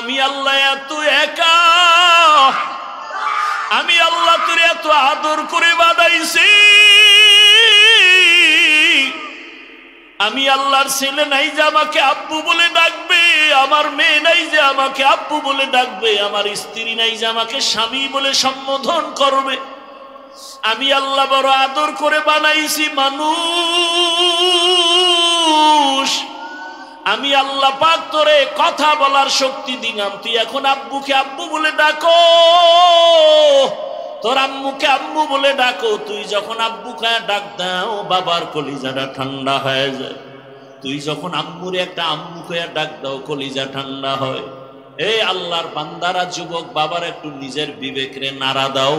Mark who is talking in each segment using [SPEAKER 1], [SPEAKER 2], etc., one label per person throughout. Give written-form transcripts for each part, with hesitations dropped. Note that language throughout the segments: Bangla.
[SPEAKER 1] আমি আল্লাহ এত একা, আমি আল্লাহ তোর এত আদর করে বানাইছি, আমি আল্লাহর ছেলে নাই যে আমাকে আব্বু বলে ডাকবে, আমার মেয়ে নাই যে আমাকে আব্বু বলে ডাকবে, আমার স্ত্রী নাই যে আমাকে স্বামী বলে সম্বোধন করবে। আমি আল্লাহ বড় আদর করে বানাইছি মানুষ। আমি আল্লাহ পাক তোরে কথা বলার শক্তি দিলাম, তুই এখন আব্বুকে আব্বু বলে ডাকো, তোর আম্মুকে আম্মু বলে ডাকো। তুই যখন আব্বুকে ডাক দাও বাবার কলিজাটা ঠান্ডা হয়ে যায়, তুই যখন আম্মুরে একটা আম্মুকে ডাক দাও কলিজা ঠান্ডা হয়। এই আল্লাহর বান্দারা, যুবক বাবার একটু নিজের বিবেকরে নাড়া দাও।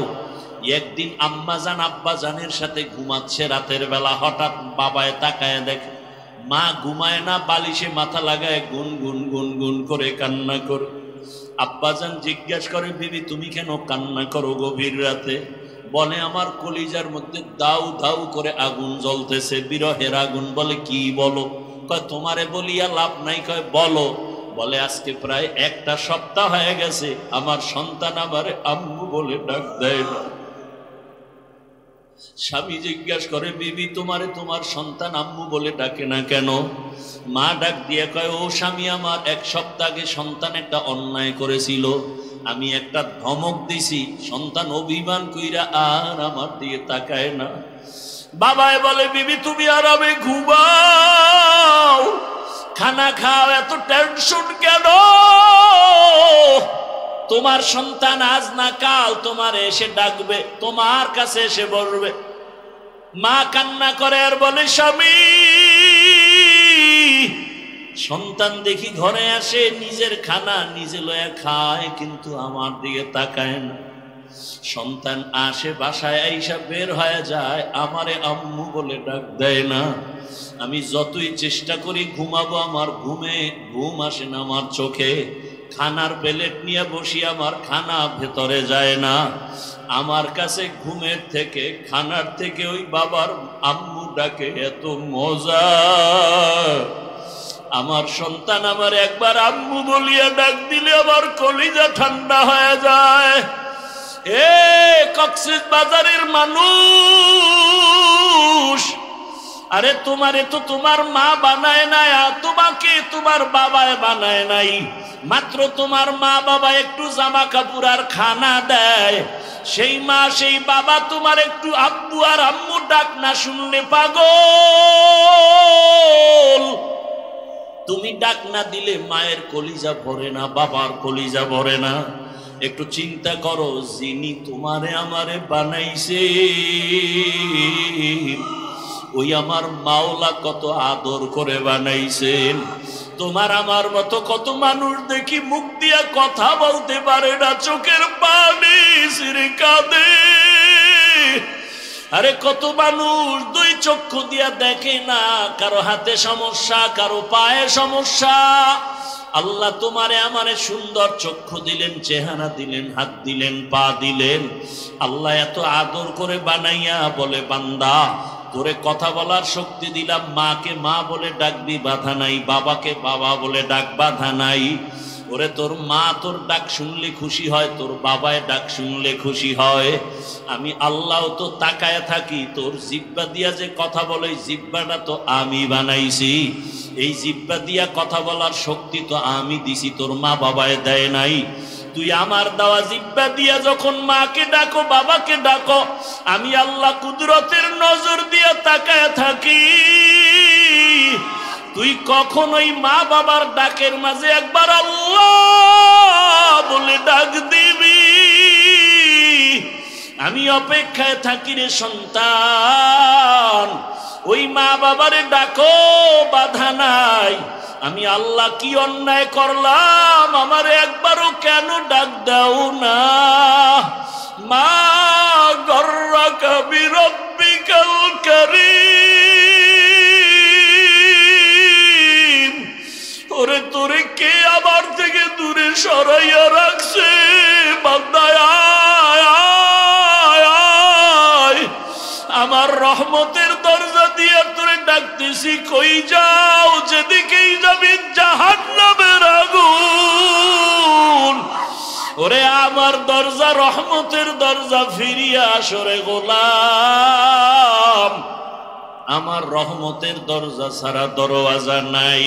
[SPEAKER 1] একদিন আম্মা জান আব্বা জানের সাথে ঘুমাচ্ছে রাতের বেলা, হঠাৎ বাবায় তাকায় দেখে মা ঘুমায় না, বালিশে মাথা লাগায় গুন গুন গুন গুন করে কান্না করে। আব্বাজান জিজ্ঞাসা করে, বিবি তুমি কেন কান্না করো গভীর রাতে? বলে, আমার কলিজার মধ্যে দাউ দাউ করে আগুন জ্বলতেছে, বিরহের আগুন। বলে, কি বলো? কয়, তোমারে বলিয়া লাভ নাই। কয়, বলো। বলে, আজকে প্রায় একটা সপ্তাহ হয়ে গেছে আমার সন্তান আমারে আম্মু বলে ডাক দেয় না। স্বামী জিজ্ঞাসা করে, বিবি তোমারে তোমার সন্তান আম্মু বলে ডাকে না কেন? মা ডাক দিয়ে কয়, ও স্বামী আমার, এক সপ্তাহ আগে সন্তান একটা অন্যায় করেছিল, আমি একটা ধমক দিছি, সন্তান অভিমান কইরা আর আমার দিকে তাকায় না। বাবায় বলে, বিবি তুমি আরামে ঘুমাও, খানা খাও, এত টেনশন কেন? তোমার সন্তান আজ না কাল তোমার এসে ডাকবে, তোমার কাছে এসে বসবে। মা কান্না করে আর বলে, স্বামী সন্তান দেখি ঘরে আসে, নিজের খানা নিজে লয়া খায়, কিন্তু আমার দিকে তাকায় না। সন্তান আসে, বাসায় আইসা বের হয়ে যায়, আমারে আম্মু বলে ডাক দেয় না। আমি যতই চেষ্টা করি ঘুমাবো, আমার ঘুম আসে না আমার চোখে। খানার প্লেট নিয়ে বসি, আমার খানা ভেতরে যায় না। আমার কাছে ঘুমের থেকে, খানার থেকে ওই বাবার আম্মু ডাকে এত মজা। আমার সন্তান আমার একবার আম্মু বলিয়া ডাক দিলে আমার কলিজা ঠান্ডা হয়ে যায়। এ কক্সবাজারের মানুষ, আরে তোমারে তো তোমার মা বানায় নাই, তোমাকে তোমার বাবায় বানায় নাই। মাত্র তোমার মা বাবা একটু জামা কাপড় আর খানা দেয়, সেই মা সেই বাবা তোমার একটু আব্বু আর আম্মু ডাক না শুনলে পাগল। তুমি ডাক না দিলে মায়ের কলিজা ভরে না, বাবার কলিজা ভরে না। একটু চিন্তা করো, যিনি তোমারে আমারে বানাইছে ওই আমার মাওলা কত আদর করে বানাইছেন। তোমার আমার মতো কত মানুষ দেখি মুখ দিয়া কথা বলতে পারে না, চোখের পানি ছিঁড়ে কাঁদে। আরে কত মানুষ দুই চক্ষু দিয়া দেখে না, কারো হাতে সমস্যা, কারো পায়ে সমস্যা। আল্লাহ তোমারে আমারে সুন্দর চক্ষু দিলেন, চেহারা দিলেন, হাত দিলেন, পা দিলেন। আল্লাহ এত আদর করে বানাইয়া বলে, বান্দা তোরে কথা বলার শক্তি দিলাম, মাকে মা বলে ডাকবি বাধা নাই, বাবাকে বাবা বলে ডাক বাধা নাই। ওরে তোর মা তোর ডাক শুনলে খুশি হয়, তোর বাবায় ডাক শুনলে খুশি হয়। আমি আল্লাহ তো তাকায় থাকি, তোর জিব্বা দিয়া যে কথা বলে জিব্বাটা তো আমি বানাইছি। এই জিব্বা দিয়া কথা বলার শক্তি তো আমি দিছি, তোর মা বাবায় দেয় নাই। তুই আমার দেওয়া জিব্বা দিয়া যখন মাকে ডাকো, বাবাকে ডাকো, আমি আল্লাহ কুদরতের নজর দিয়া তাকায় থাকি। তুই কখনোই মা বাবার ডাকের মাঝে একবার আল্লাহ বলে ডাক দিবি। আমি অপেক্ষায় থাকি রে সন্তান, ওই মা বাবারে ডাকো, বাধা নাই। আমি আল্লাহ কি অন্যায় করলাম, আমারে একবারও কেন ডাক দাও না? মা গর্রাকা বিরব্বিকাল কারীম, ওরে তোরে কে আমার থেকে দূরে সরাইয়া রাখছে? বান্দায় আমার রহমতের দরজা দিয়ে তোরে ডাকতেছি, কই যাও? যেদিকেই যাবি জাহান্নামের আগুন। আমার দরজা রহমতের দরজা ফিরিয়া আসরে গোলাম, আমার রহমতের দরজা ছাড়া দরওয়াজা নাই।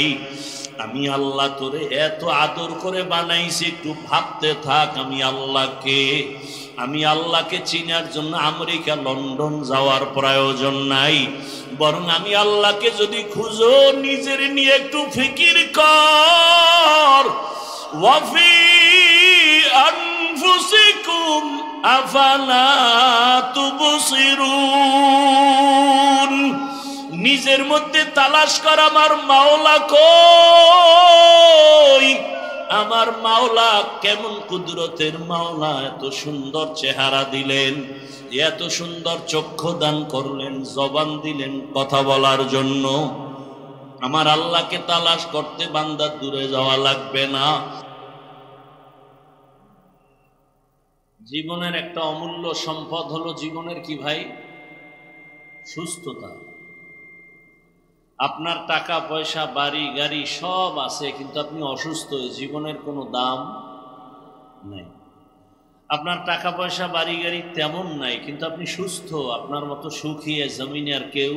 [SPEAKER 1] আমি আল্লাহ তোরে এত আদর করে বানাইছি, একটু ভাবতে থাক আমি আল্লাহকে। আমি আল্লাহকে চিনার জন্য আমেরিকা লন্ডন যাওয়ার প্রয়োজন নাই, বরং আমি আল্লাহকে যদি খুঁজো নিজের নিয়ে একটু ফিকির কর। ওয়াফি আনফুসিকুম আফালা তুবসিরুন, নিজের মধ্যে তালাশ কর আমার মাওলা কই, আমার মাওলা কেমন কুদরতের মাওলা, এত সুন্দর চেহারা দিলেন, এত সুন্দর চক্ষু দান করলেন, জবান দিলেন কথা বলার জন্য। আমার আল্লাহকে তালাশ করতে বান্দা দূরে যাওয়া লাগবে না। জীবনের একটা অমূল্য সম্পদ হলো জীবনের কি ভাই? সুস্থতা। আপনার টাকা পয়সা বাড়ি গাড়ি সব আছে, কিন্তু আপনি অসুস্থ, জীবনের কোনো দাম নাই। আপনার টাকা পয়সা বাড়ি গাড়ি তেমন নাই, কিন্তু আপনি সুস্থ, আপনার মতো সুখী জমিনে আর কেউ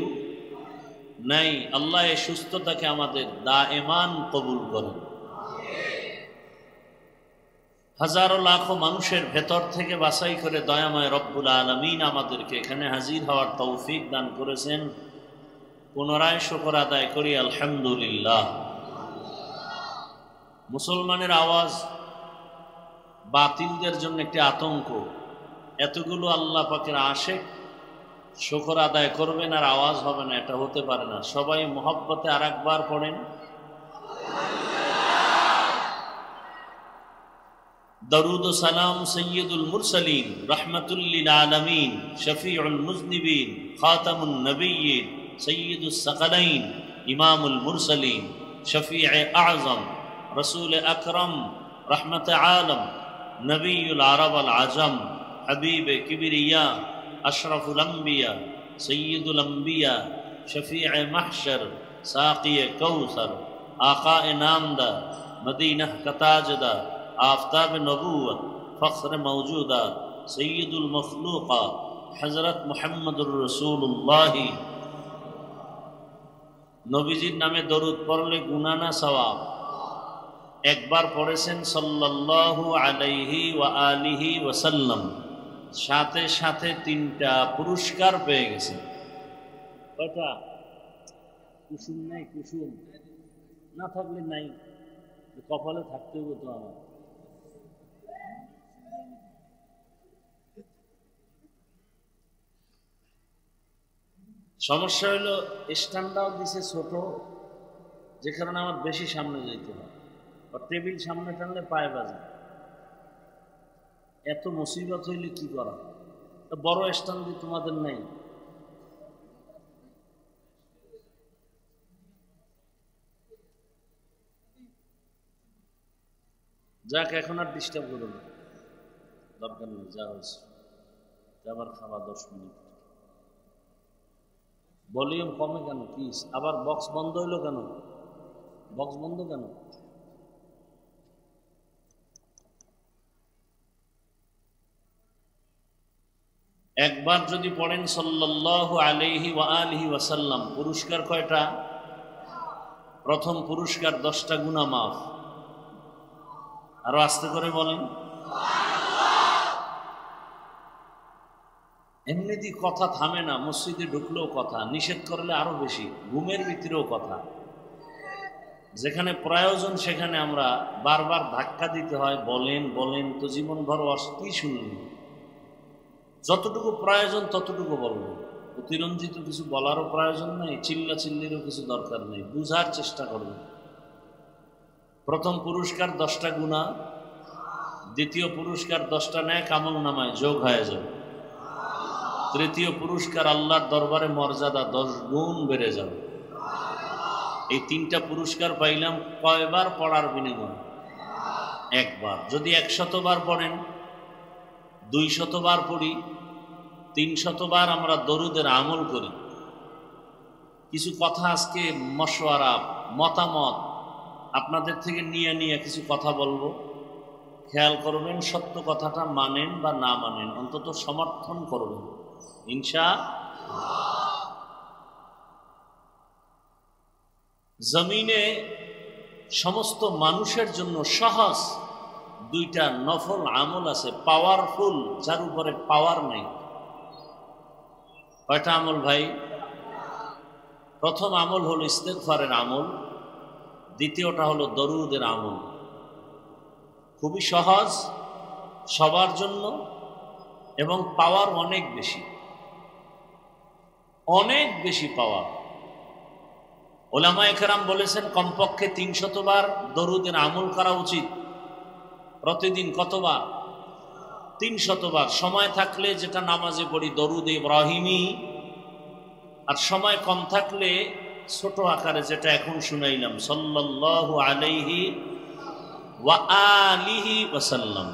[SPEAKER 1] নাই। আল্লাহ এই সুস্থতাকে আমাদের দায়েমান কবুল করেন। হাজারো লাখো মানুষের ভেতর থেকে বাছাই করে দয়াময় রব্বুল আলামিন আমাদেরকে এখানে হাজির হওয়ার তৌফিক দান করেছেন। পুনরায় শুকর আদায় করি আলহামদুলিল্লাহ। মুসলমানের আওয়াজ বাতিলদের জন্য একটি আতঙ্ক। এতগুলো আল্লাহ পাকের আশিক শুকর আদায় করবেন আর আওয়াজ হবে না, এটা হতে পারে না। সবাই মোহব্বতে আর একবার পড়েন দরুদ ও সালাম সৈয়দুল মুরসালিন রহমাতুল লিল আলামিন শফিউল মুজনিবিন খাতামুন নবিয়্যিন সৈয়দুস সাকালাইন ইমামুল মুরসালিন শফিউ আযম রাসূল আকরাম রহমত আলম নবিউল আরব আল আজম হাবিব কিবরিয়া अशरफुल अंबिया सय्यदुल अंबिया शफीअ महशर साक़ी कौसर आका नामदा मदीना का ताजदा आफताब नबूवत फ़ख्र मौजूदा सय्यदुल मखलूक़ा हज़रत मुहम्मदुर रसूलुल्लाह। नबीजीर नामे दरूद पढ़ले गुनाह ना सवाब। एक बार पढ़ेছেন सल्लल्लाहु अलैहि व आलिहि वसल्लम, সাথে সাথে 3টা পুরস্কার পেয়ে গেছে। কয়টা? কুসুম নাই, কুসুম না থাকলে নাই, কপালে থাকতে হবে তো আমার। সমস্যা হলো স্ট্যান্ডাও দিছে ছোট, যে কারণে আমার বেশি সামনে যেতে হয়, আর টেবিল সামনে টানলে পায়ে বাজে। এত মুসিবত হইলে কি করা? বড় স্ট্যান্ড তোমাদের নাই? যাক, এখন আর ডিস্টার্ব করো না, দরকার নেই, যা হয়েছে আবার খাওয়া 10 মিনিট। ভলিউম কমে কেন? কি আবার বক্স বন্ধ হইলো কেন? বক্স বন্ধ কেন? একবার যদি পড়েন সাল্লাল্লাহু আলাইহি ওয়া আলিহি ওয়াসাল্লাম, পুরস্কার কয়টা? প্রথম পুরস্কার 10টা গুনাহ মাফ। আরো আস্তে করে বলেন এমনিতে কথা থামে না, মসজিদে ঢুকলেও কথা, নিষেধ করলে আরো বেশি, ঘুমের ভিতরেও কথা। যেখানে প্রয়োজন সেখানে আমরা বারবার ধাক্কা দিতে হয়, বলেন বলেন, তো জীবনভর অস্তি শুনলেন। যতটুকু প্রয়োজন ততটুকু বলবেন, অতিরঞ্জিত কিছু বলারও প্রয়োজন নেই, চিল্লা চিল্লিরও কিছু দরকার নেই, বুঝার চেষ্টা করবেন। প্রথম পুরস্কার 10টা গুনাহ, দ্বিতীয় পুরস্কার 10টা নেক আমল নামায় যোগ হয়ে যাবে, তৃতীয় পুরস্কার আল্লাহর দরবারে মর্যাদা 10 গুণ বেড়ে যাবে। এই 3টা পুরস্কার পাইলাম কয়বার পড়ার বিনিময়ে? একবার। যদি 100 বার পড়েন, 200 বার পড়ি, 300 বার আমরা দরুদের আমল করি। কিছু কথা আজকে মশওয়ারা, মতামত আপনাদের থেকে নিয়ে কিছু কথা বলবো। খেয়াল করবেন, সত্য কথাটা মানেন বা না মানেন, অন্তত সমর্থন করবেন ইনশাআল্লাহ। জমিনে সমস্ত মানুষের জন্য সহজ দুইটা নফল আমল আছে, পাওয়ারফুল, যার উপরে পাওয়ার নেই। কয়টা আমল ভাই? প্রথম আমল হলো ইস্তেগফারের আমল, দ্বিতীয়টা হলো দরুদের আমল। খুবই সহজ সবার জন্য এবং পাওয়ার অনেক বেশি, অনেক বেশি পাওয়ার। ওলামায়ে কেরাম বলেছেন কমপক্ষে ৩০০ বার দরুদের আমল করা উচিত। প্রতিদিন কতবার? ৩০০ বার। সময় থাকলে যেটা নামাজে পড়ি দরুদ ইব্রাহিমি, আর সময় কম থাকলে ছোট আকারে যেটা এখন শুনাইলাম সাল্লাল্লাহু আলাইহি ওয়া আলিহি ওয়াসাল্লাম,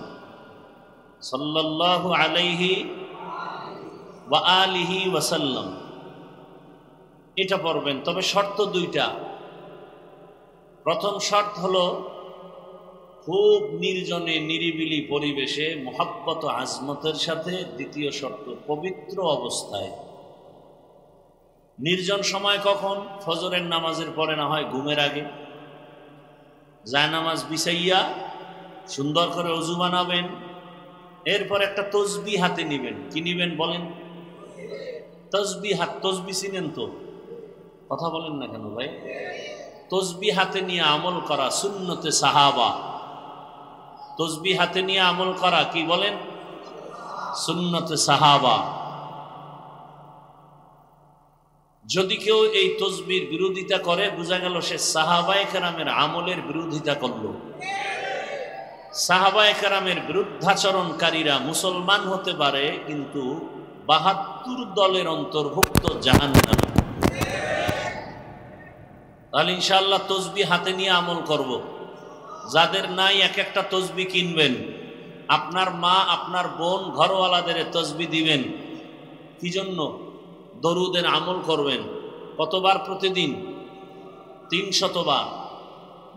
[SPEAKER 1] সাল্লাল্লাহু আলাইহি ওয়া আলিহি ওয়াসাল্লাম, এটা পড়বেন। তবে শর্ত দুইটা। প্রথম শর্ত হলো খুব নির্জনে নিরিবিলি পরিবেশে মুহাব্বত ও আজমতের সাথে। দ্বিতীয় শর্ত পবিত্র অবস্থায়। নির্জন সময় কখন? ফজরের নামাজের পরে, না হয় ঘুমের আগে। জায়নামাজ বিছাইয়া সুন্দর করে ওযু বানাবেন, এরপর একটা তসবিহ হাতে নেবেন। কি নেবেন বলেন? তসবিহ হাত। তসবিহ চিনেন তো? কথা বলেন না কেন ভাই? তসবিহ হাতে নিয়ে আমল করা সুন্নতে সাহাবা। তসবিহ হাতে নিয়ে আমল করা কি বলেন? সুন্নতে সাহাবা। যদি কেউ এই তসবির বিরোধিতা করে, বোঝা গেল সে সাহাবায়ে কেরামের আমলের বিরোধিতা করলো। সাহাবায়ে কেরামের বিরুদ্ধাচরণকারীরা মুসলমান হতে পারে, কিন্তু ৭২ দলের অন্তর্ভুক্ত জাহান্নামী। তাহলে ইনশাআল্লাহ তসবিহ হাতে নিয়ে আমল করব। যাদের নাই এক একটা তসবিহ কিনবেন। আপনার মা, আপনার বোন, ঘরওয়ালাদের তসবিহ দিবেন। কি জন্য? দরুদের আমল করবেন। কতবার প্রতিদিন? ৩০০ বার।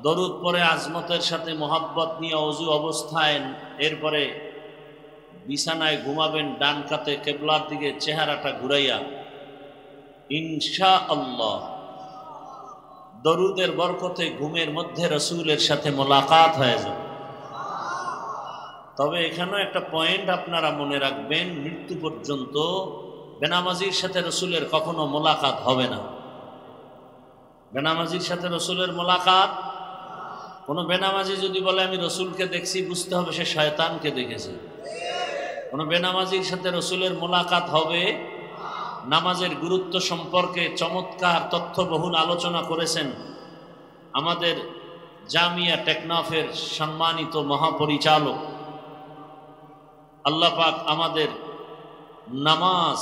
[SPEAKER 1] দরুদ পরে আজমতের সাথে মোহাব্বত নিয়ে ওযু অবস্থায়, এরপরে বিছানায় ঘুমাবেন ডান কাতে কিবলার দিকে চেহারাটা ঘুরাইয়া। ইনশাআল্লাহ দরুদের বরকতে ঘুমের মধ্যে রাসূলের সাথে মোলাকাত হয়ে যাবে। তবে এখানেও একটা পয়েন্ট আপনারা মনে রাখবেন, মৃত্যু পর্যন্ত বেনামাজির সাথে রাসূলের কখনো মোলাকাত হবে না। বেনামাজির সাথে রাসূলের মোলাকাত। কোনো বেনামাজি যদি বলে আমি রাসূলকে দেখছি, বুঝতে হবে সে শয়তানকে দেখেছে। কোনো বেনামাজির সাথে রাসূলের মোলাকাত হবে। নামাজের গুরুত্ব সম্পর্কে চমৎকার তথ্যবহুল আলোচনা করেছেন আমাদের জামিয়া টেকনাফের সম্মানিত মহাপরিচালক। আল্লাহ পাক আমাদের নামাজ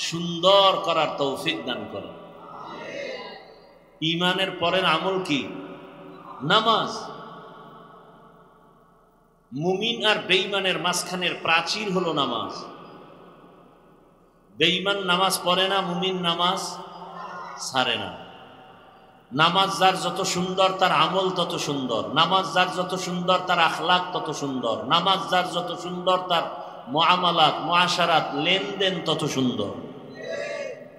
[SPEAKER 1] সুন্দর করার তৌফিক দান করেন। ঈমানের পরের আমল কি? নামাজ। মুমিন আর বেঈমানের মাঝখানের প্রাচীর হলো নামাজ। বেঈমান নামাজ পড়ে না, মুমিন নামাজ ছাড়ে না। নামাজ যার যত সুন্দর তার আমল তত সুন্দর। নামাজ যার যত সুন্দর তার আখলাক তত সুন্দর। নামাজ যার যত সুন্দর তার মুআমালাত, মুআশারাত, লেনদেন তত সুন্দর।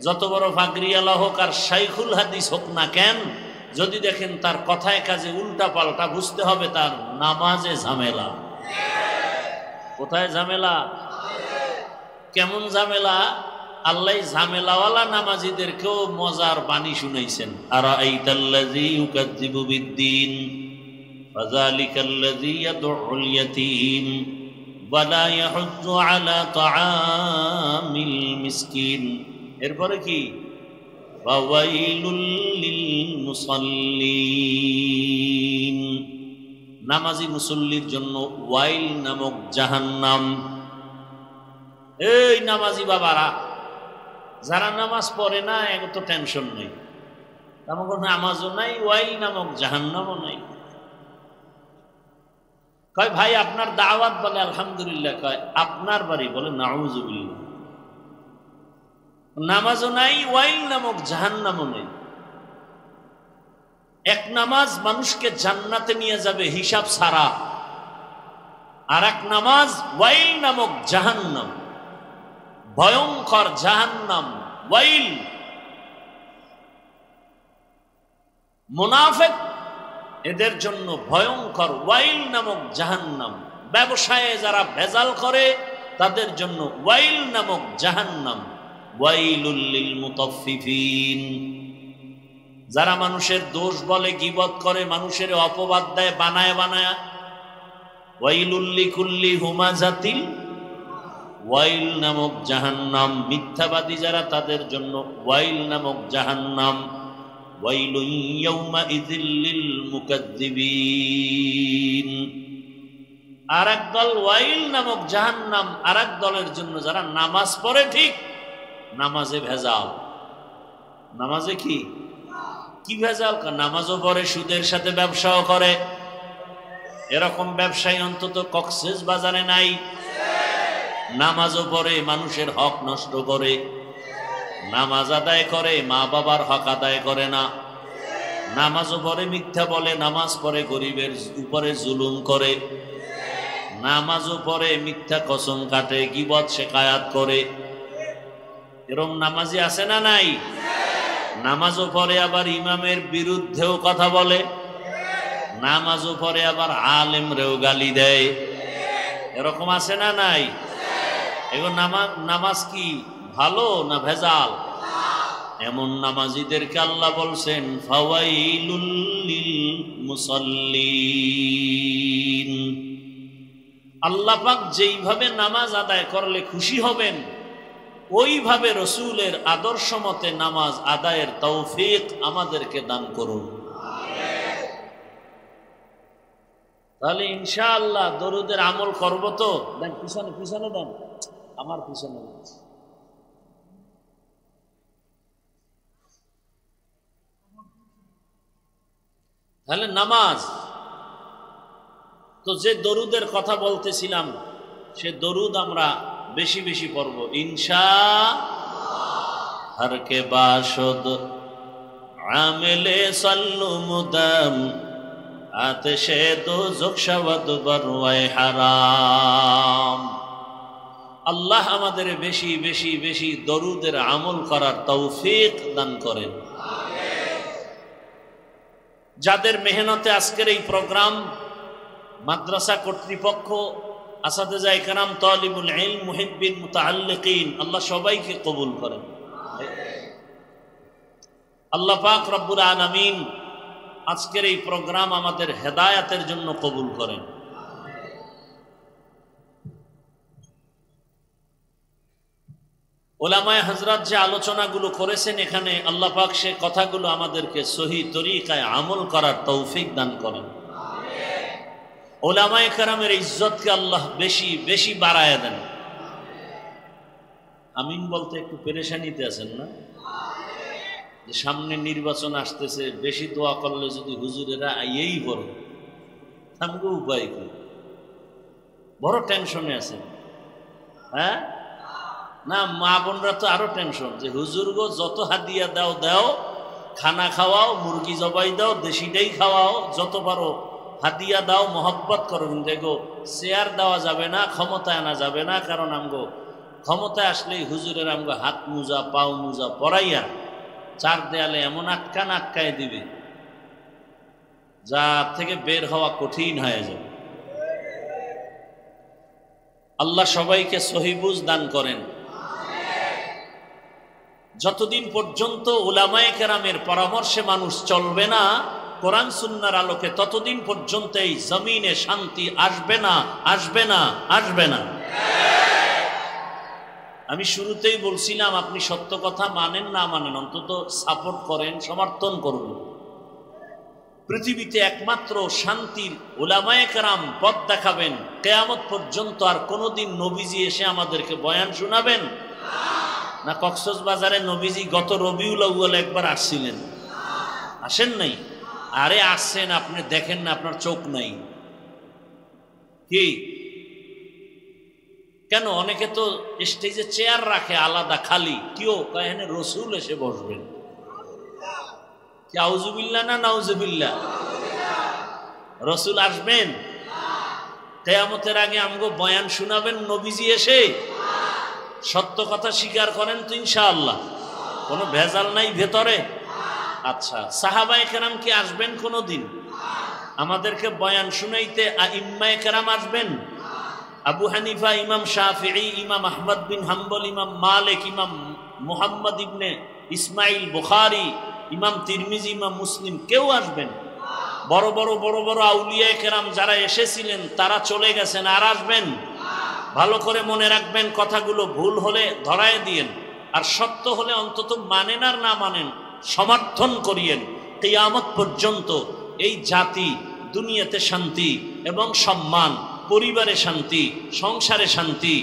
[SPEAKER 1] যত বড় ফাগরিয়ালা হোক আর শাইখুল হাদিস হোক না কেন, যদি দেখেন তার কথায় কাজে উল্টা পাল্টা, বুঝতে হবে তার নামাজে ঝামেলা। কোথায় ঝামেলা? কেমন ঝামেলা? আল্লাহ ঝামেলাওয়ালা নামাজিদেরকেও মজার বাণী শুনাইছেন। আরাআইতাল্লাযী ইউকাযযিবু বিদ্দীন ফাযালিকাল্লাযী ইয়াদউল ইয়াতীম ওয়া লা ইয়াহুজ্জু আলা তাআমিল মিসকিন। এরপরে কি? ওয়াইলুল লিল মুসাল্লিন। নামাজি মুসল্লির জন্য ওয়াইল নামক জাহান্নাম। এই নামাজি বাবারা, যারা নামাজ পড়ে না এত তো টেনশন নেই, তেমন কোনো নামাজও নাই, ওয়াইল নামক জাহান্নামও নাই। কয় ভাই আপনার দাওয়াত, বলে আলহামদুলিল্লাহ। কয় আপনার বাড়ি? বলে নাউযুবিল্লাহ। নামাজও নাই, ওয়াইল নামক জাহান্নামও নেই। এক নামাজ মানুষকে জান্নাতে নিয়ে যাবে হিসাব ছাড়া। আর এক নামাজ ওয়াইল নামক জাহান্নাম, ভয়ঙ্কর জাহান্নাম। ওয়াইল, মুনাফিক এদের জন্য ভয়ঙ্কর ওয়াইল নামক জাহান্নাম। ব্যবসায়ে যারা ভেজাল করে তাদের জন্য ওয়াইল নামক জাহান্নাম। ওয়াইলুল লিল মুতাফফিফিন, যারা মানুষের দোষ বলে, গীবত করে, মানুষের অপবাদ দেয় বানায় বানায়। ওয়াইলুল লিকুল্লি হুমাজাতিল, ওয়াইল নামক জাহান্নাম। মিথ্যাবাদী যারা তাদের জন্য ওয়াইল নামক জাহান্নাম। ওয়াইলুন ইয়াউমাইযিল লিল মুকাজ্জিবিন। আরেক দল ওয়াইল নামক জাহান্নাম আরেক দলের জন্য যারা নামাজ পড়ে ঠিক, নামাজে ভেজাল। নামাজে কি কি ভেজাল? নামাজও পড়ে, সুদের সাথে ব্যবসাও করে। এরকম ব্যবসায়ী অন্তত কক্সেস বাজারে নাই। নামাজও পড়ে, মানুষের হক নষ্ট করে, নামাজ আদায় করে, মা বাবার হক আদায় করে না। নামাজও পড়ে, মিথ্যা বলে, নামাজ পড়ে, গরিবের উপরে জুলুম করে। নামাজও পড়ে, মিথ্যা কসম কাটে, গীবত শিকায়াত করে। এরকম নামাজি আছে না নাই? নামাজও পড়ে আবার ইমামের বিরুদ্ধেও কথা বলে। নামাজও পড়ে আবার আলেমরেও গালি দেয়। এরকম আছে না নাই? এখন নামাজ কি ভালো না ভেজাল? এমন নামাজিদেরকে আল্লাহ বলছেন ফাওয়াইলুল লিল মুসাল্লিন। আল্লাহ পাক যেইভাবে নামাজ আদায় করলে খুশি হবেন, ওইভাবে রসুলের আদর্শ মতে নামাজ আদায়ের তৌফিক আমাদেরকে দান করুন। তাহলে ইনশাআল্লাহ দরুদের আমল করব তো। দেন পিছনে পিছনে দেন, আমার পিছনে। তাহলে নামাজ তো, যে দরুদের কথা বলতেছিলাম সে দরুদ আমরা বেশি বেশি পড়ব ইনশাআল্লাহ। হর কে বাশদ আমেলে সাল্লু মুদাম আতশে দোজখ শাওয়াদ বরওয়ায়ে হারাম। আল্লাহ আমাদের বেশি বেশি বেশি দরুদের আমল করার তৌফিক দান করেন। যাদের মেহনতে আজকের এই প্রোগ্রাম, মাদ্রাসা কর্তৃপক্ষ, আসাতেজা ইকরাম, তালিবুল ইলম, মুহিব্বিন, মুতাআল্লিকিন, আল্লাহ সবাইকে কবুল করেন। আল্লাহ পাক রব্বুল আলামিন আজকের এই প্রোগ্রাম আমাদের হেদায়াতের জন্য কবুল করেন। ওলামায়ে হযরত যে আলোচনাগুলো করেছেন এখানে, আল্লাহ পাক সে কথাগুলো আমাদেরকে সহি তরিকায় আমল করার তৌফিক দান করেন। ওলামায়ে কেরামের ইজ্জতকে আল্লাহ বেশি বেশি বাড়ায় দেন। আমিন বলতে একটু পেরেশানিতে আছেন না? যে সামনে নির্বাচন আসতেছে, বেশি দোয়া করলে যদি হুজুরেরা আইয়েই বড়, আমাকে উপায় কি? বড় টেনশনে আছেন। হ্যাঁ না, মা বোনরা তো আরো টেনশন যে হুজুর গো যত হাদিয়া দাও দাও, খানা খাওয়াও, মুরগি জবাই দাও, দেশিটাই খাওয়াও, যত পারো হাদিয়া দাও, মহব্বত করো। দেখো শেয়ার দেওয়া যাবে না, ক্ষমতায় আনা যাবে না, কারণ আমগো ক্ষমতায় আসলেই হুজুরের আমগো হাত মুজা পাও মুজা পরাইয়া চার দেয়ালে এমন আটকায় দিবে যা থেকে বের হওয়া কঠিন হয়ে যাবে। আল্লাহ সবাইকে সহিবুজ দান করেন। যতদিন পর্যন্ত উলামায়ে কেরামের পরামর্শে মানুষ চলবে না কোরআন সুন্নাহর আলোকে, ততদিন পর্যন্ত এই জমিনে শান্তি আসবে না, আসবে না, আসবে না। আমি শুরুতেই বলছিলাম, আপনি সত্য কথা মানেন না মানেন, অন্তত সাপোর্ট করেন, সমর্থন করবেন। পৃথিবীতে একমাত্র শান্তির উলামায়ে কেরাম পথ দেখাবেন কিয়ামত পর্যন্ত। আর কোনোদিন নবীজি এসে আমাদেরকে বয়ান শোনাবেন না? কক্সবাজারে নবীজি গত রবিউল আউয়াল একবার আসছিলেন, আসেন নাই? আরে আসছেন, আপনি দেখেন না, আপনার চোখ নাই কি? কেন অনেকে তো স্টেজে চেয়ার রাখে আলাদা খালি, কেউ এখানে রসুল এসে বসবেন। কি আউযুবিল্লাহ না নাউযুবিল্লাহ? রসুল আসবেন? কিয়ামতের আগে আমগো বয়ান শোনাবেন নবীজি এসে? সত্য কথা স্বীকার করেন তো ইনশাআল্লাহ? কোনো ভেজাল নাই ভেতরে? আচ্ছা, সাহাবায়ে কেরাম কি আসবেন কোনোদিন আমাদেরকে বয়ান শুনাইতে? আইম্মায়ে কেরাম আসবেন? আবু হানিফা, ইমাম শাফিঈ, ইমাম আহমদ বিন হাম্বল, ইমাম মালিক, ইমাম মুহাম্মদ ইবনে ইসমাইল বুখারী, ইমাম তিরমিজি, ইমাম মুসলিম কেউ আসবেন? বড় বড় আউলিয়ায়ে কেরাম যারা এসেছিলেন তারা চলে গেছেন, আর আসবেন? ভালো করে মনে রাখবেন, কথাগুলো ভুল হলে ধরায় দিয়েন, আর সত্য হলে অন্তত মানেন আর না মানেন সমর্থন করিয়েন। কিয়ামত পর্যন্ত এই জাতি দুনিয়াতে শান্তি এবং সম্মান, পরিবারে শান্তি, সংসারে শান্তি,